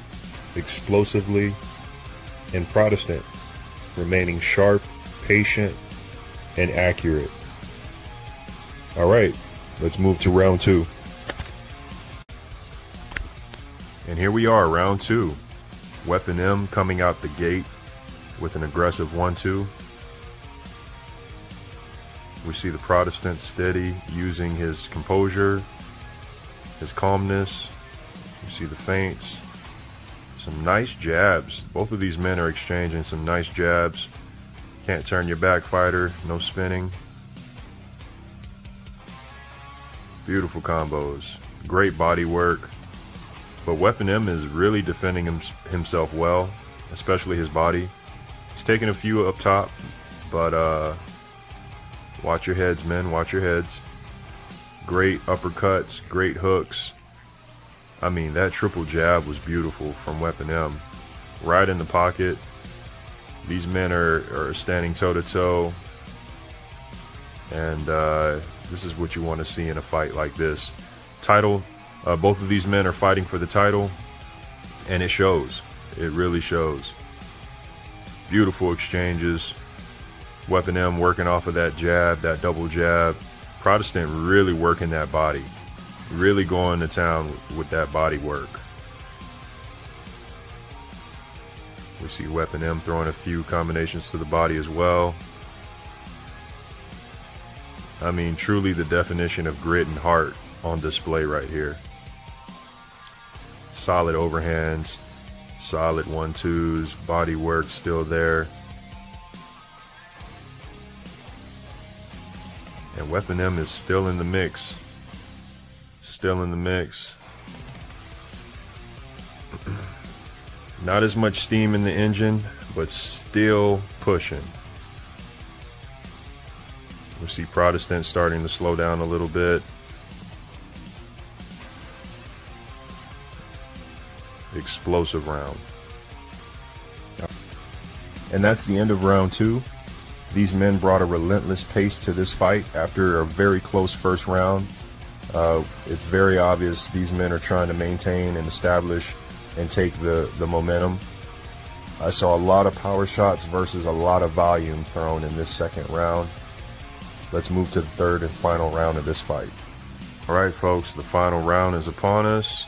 explosively, and Protestant remaining sharp, patient, and accurate. All right, let's move to round two. And here we are, round two. Weapon M coming out the gate with an aggressive 1-2. We see the Protestant steady, using his composure, his calmness. We see the feints. Some nice jabs. Both of these men are exchanging some nice jabs. Can't turn your back, fighter. No spinning. Beautiful combos. Great body work. But Weapon M is really defending himself well, especially his body. He's taking a few up top, but watch your heads, men. Watch your heads. Great uppercuts, great hooks. I mean, that triple jab was beautiful from Weapon M. Right in the pocket. These men are standing toe-to-toe. And this is what you want to see in a fight like this. Title, both of these men are fighting for the title. And it shows. It really shows. Beautiful exchanges. Weapon M working off of that jab, that double jab. Protestant really working that body. Really going to town with that body work. We see Weapon M throwing a few combinations to the body as well. I mean, truly the definition of grit and heart on display right here. Solid overhands, solid 1-2s, body work still there. And Weapon M is still in the mix. Still in the mix. Not as much steam in the engine, but still pushing. We see Protestant starting to slow down a little bit. Explosive round. And that's the end of round two. These men brought a relentless pace to this fight after a very close first round. It's very obvious these men are trying to maintain and establish and take the momentum. I saw a lot of power shots versus a lot of volume thrown in this second round. Let's move to the third and final round of this fight. All right, folks, the final round is upon us.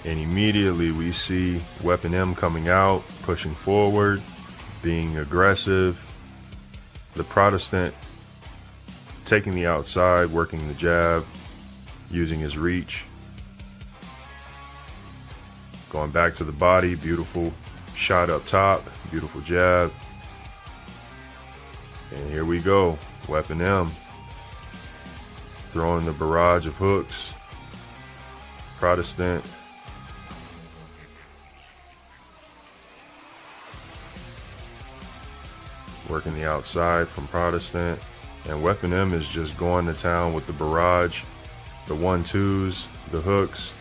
And immediately we see Weapon M coming out, pushing forward, being aggressive. The Protestant taking the outside, working the jab, using his reach. Going back to the body, beautiful shot up top, beautiful jab. And here we go, Weapon M throwing the barrage of hooks. Protestant working the outside from Protestant. And Weapon M is just going to town with the barrage, the 1-2s, the hooks.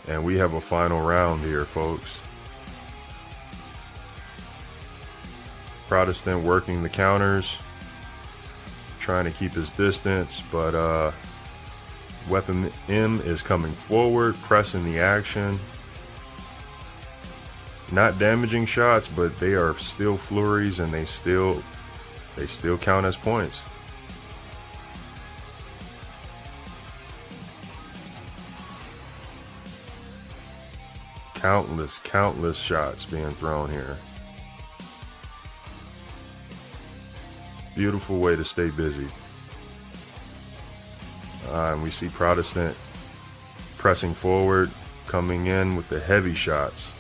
And we have a final round here, folks. Protestant working the counters, trying to keep his distance, but Weapon M is coming forward, pressing the action. Not damaging shots, but they are still flurries, and they still count as points. Countless shots being thrown here. Beautiful way to stay busy. And we see Protestant pressing forward, coming in with the heavy shots.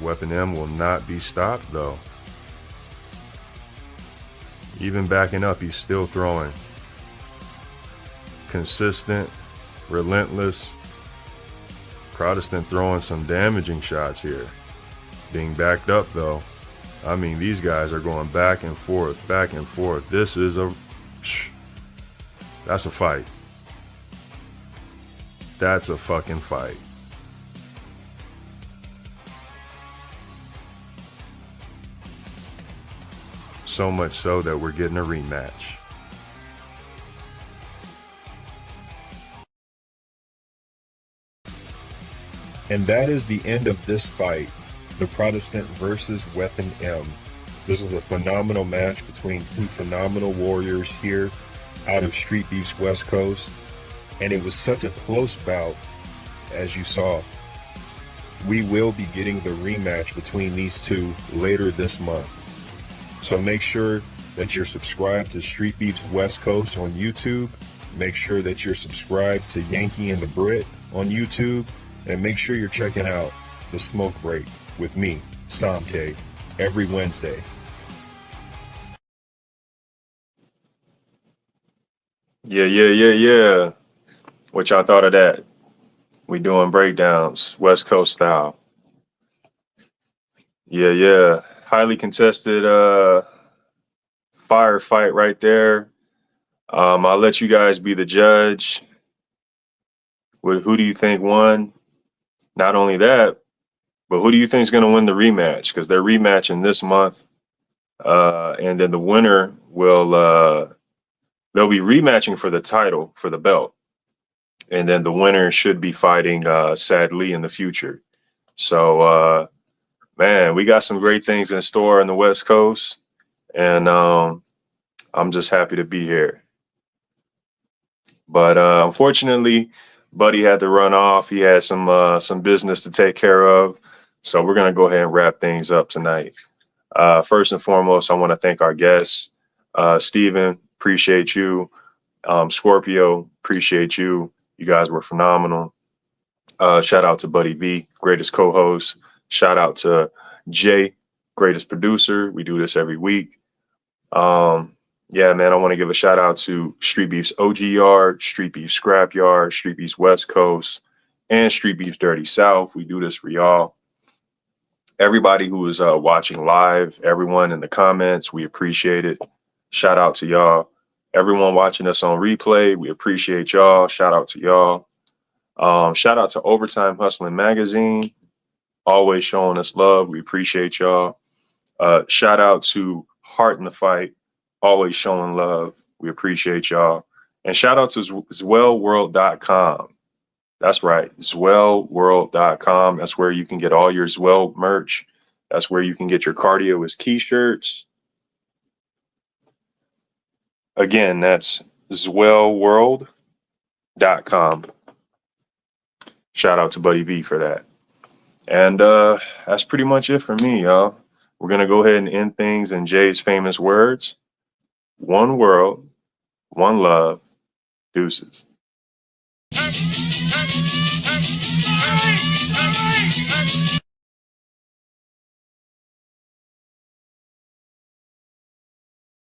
Weapon M will not be stopped though. Even backing up, he's still throwing. Consistent, relentless. Protestant throwing some damaging shots here. Being backed up though. I mean, these guys are going back and forth, back and forth. This is that's a fight. That's a fucking fight. So much so that we're getting a rematch. And that is the end of this fight. The Protestant versus Weapon M. This is a phenomenal match between two phenomenal warriors here out of Streetbeefs West Coast. And it was such a close bout, as you saw. We will be getting the rematch between these two later this month. So make sure that you're subscribed to Streetbeefs West Coast on YouTube. Make sure that you're subscribed to Yankee and the Brit on YouTube. And make sure you're checking out The Smoke Break with me, Sam K, every Wednesday. Yeah. What y'all thought of that? We doing breakdowns, West Coast style. Yeah. Highly contested firefight right there. I'll let you guys be the judge. Who do you think won? Not only that, but who do you think is going to win the rematch? Because they're rematching this month. And then the winner will, they'll be rematching for the title, for the belt. And then the winner should be fighting Sadly in the future. So, man, we got some great things in store on the West Coast. And I'm just happy to be here. But unfortunately, Buddy had to run off. He had some business to take care of. So we're going to go ahead and wrap things up tonight. First and foremost, I want to thank our guests. Steven, appreciate you. Scorpio, appreciate you. You guys were phenomenal. Shout out to Buddy V, greatest co-host. Shout out to Jay, greatest producer. We do this every week. Yeah, man, I want to give a shout out to Streetbeefs OG Yard, Streetbeefs Scrap Yard, Streetbeefs West Coast, and Streetbeefs Dirty South. We do this for y'all. Everybody who is watching live, everyone in the comments, we appreciate it. Shout out to y'all. Everyone watching us on replay, we appreciate y'all. Shout out to y'all. Shout out to Overtime Hustling Magazine, always showing us love. We appreciate y'all. Shout out to Heart in the Fight, always showing love. We appreciate y'all. And shout out to zwellworld.com. That's right, zwellworld.com. That's where you can get all your Zwell merch. That's where you can get your Cardio is Key shirts. Again, that's zwellworld.com. Shout out to Buddy V for that. And that's pretty much it for me, y'all. We're going to go ahead and end things in Jay's famous words. One world, one love, deuces.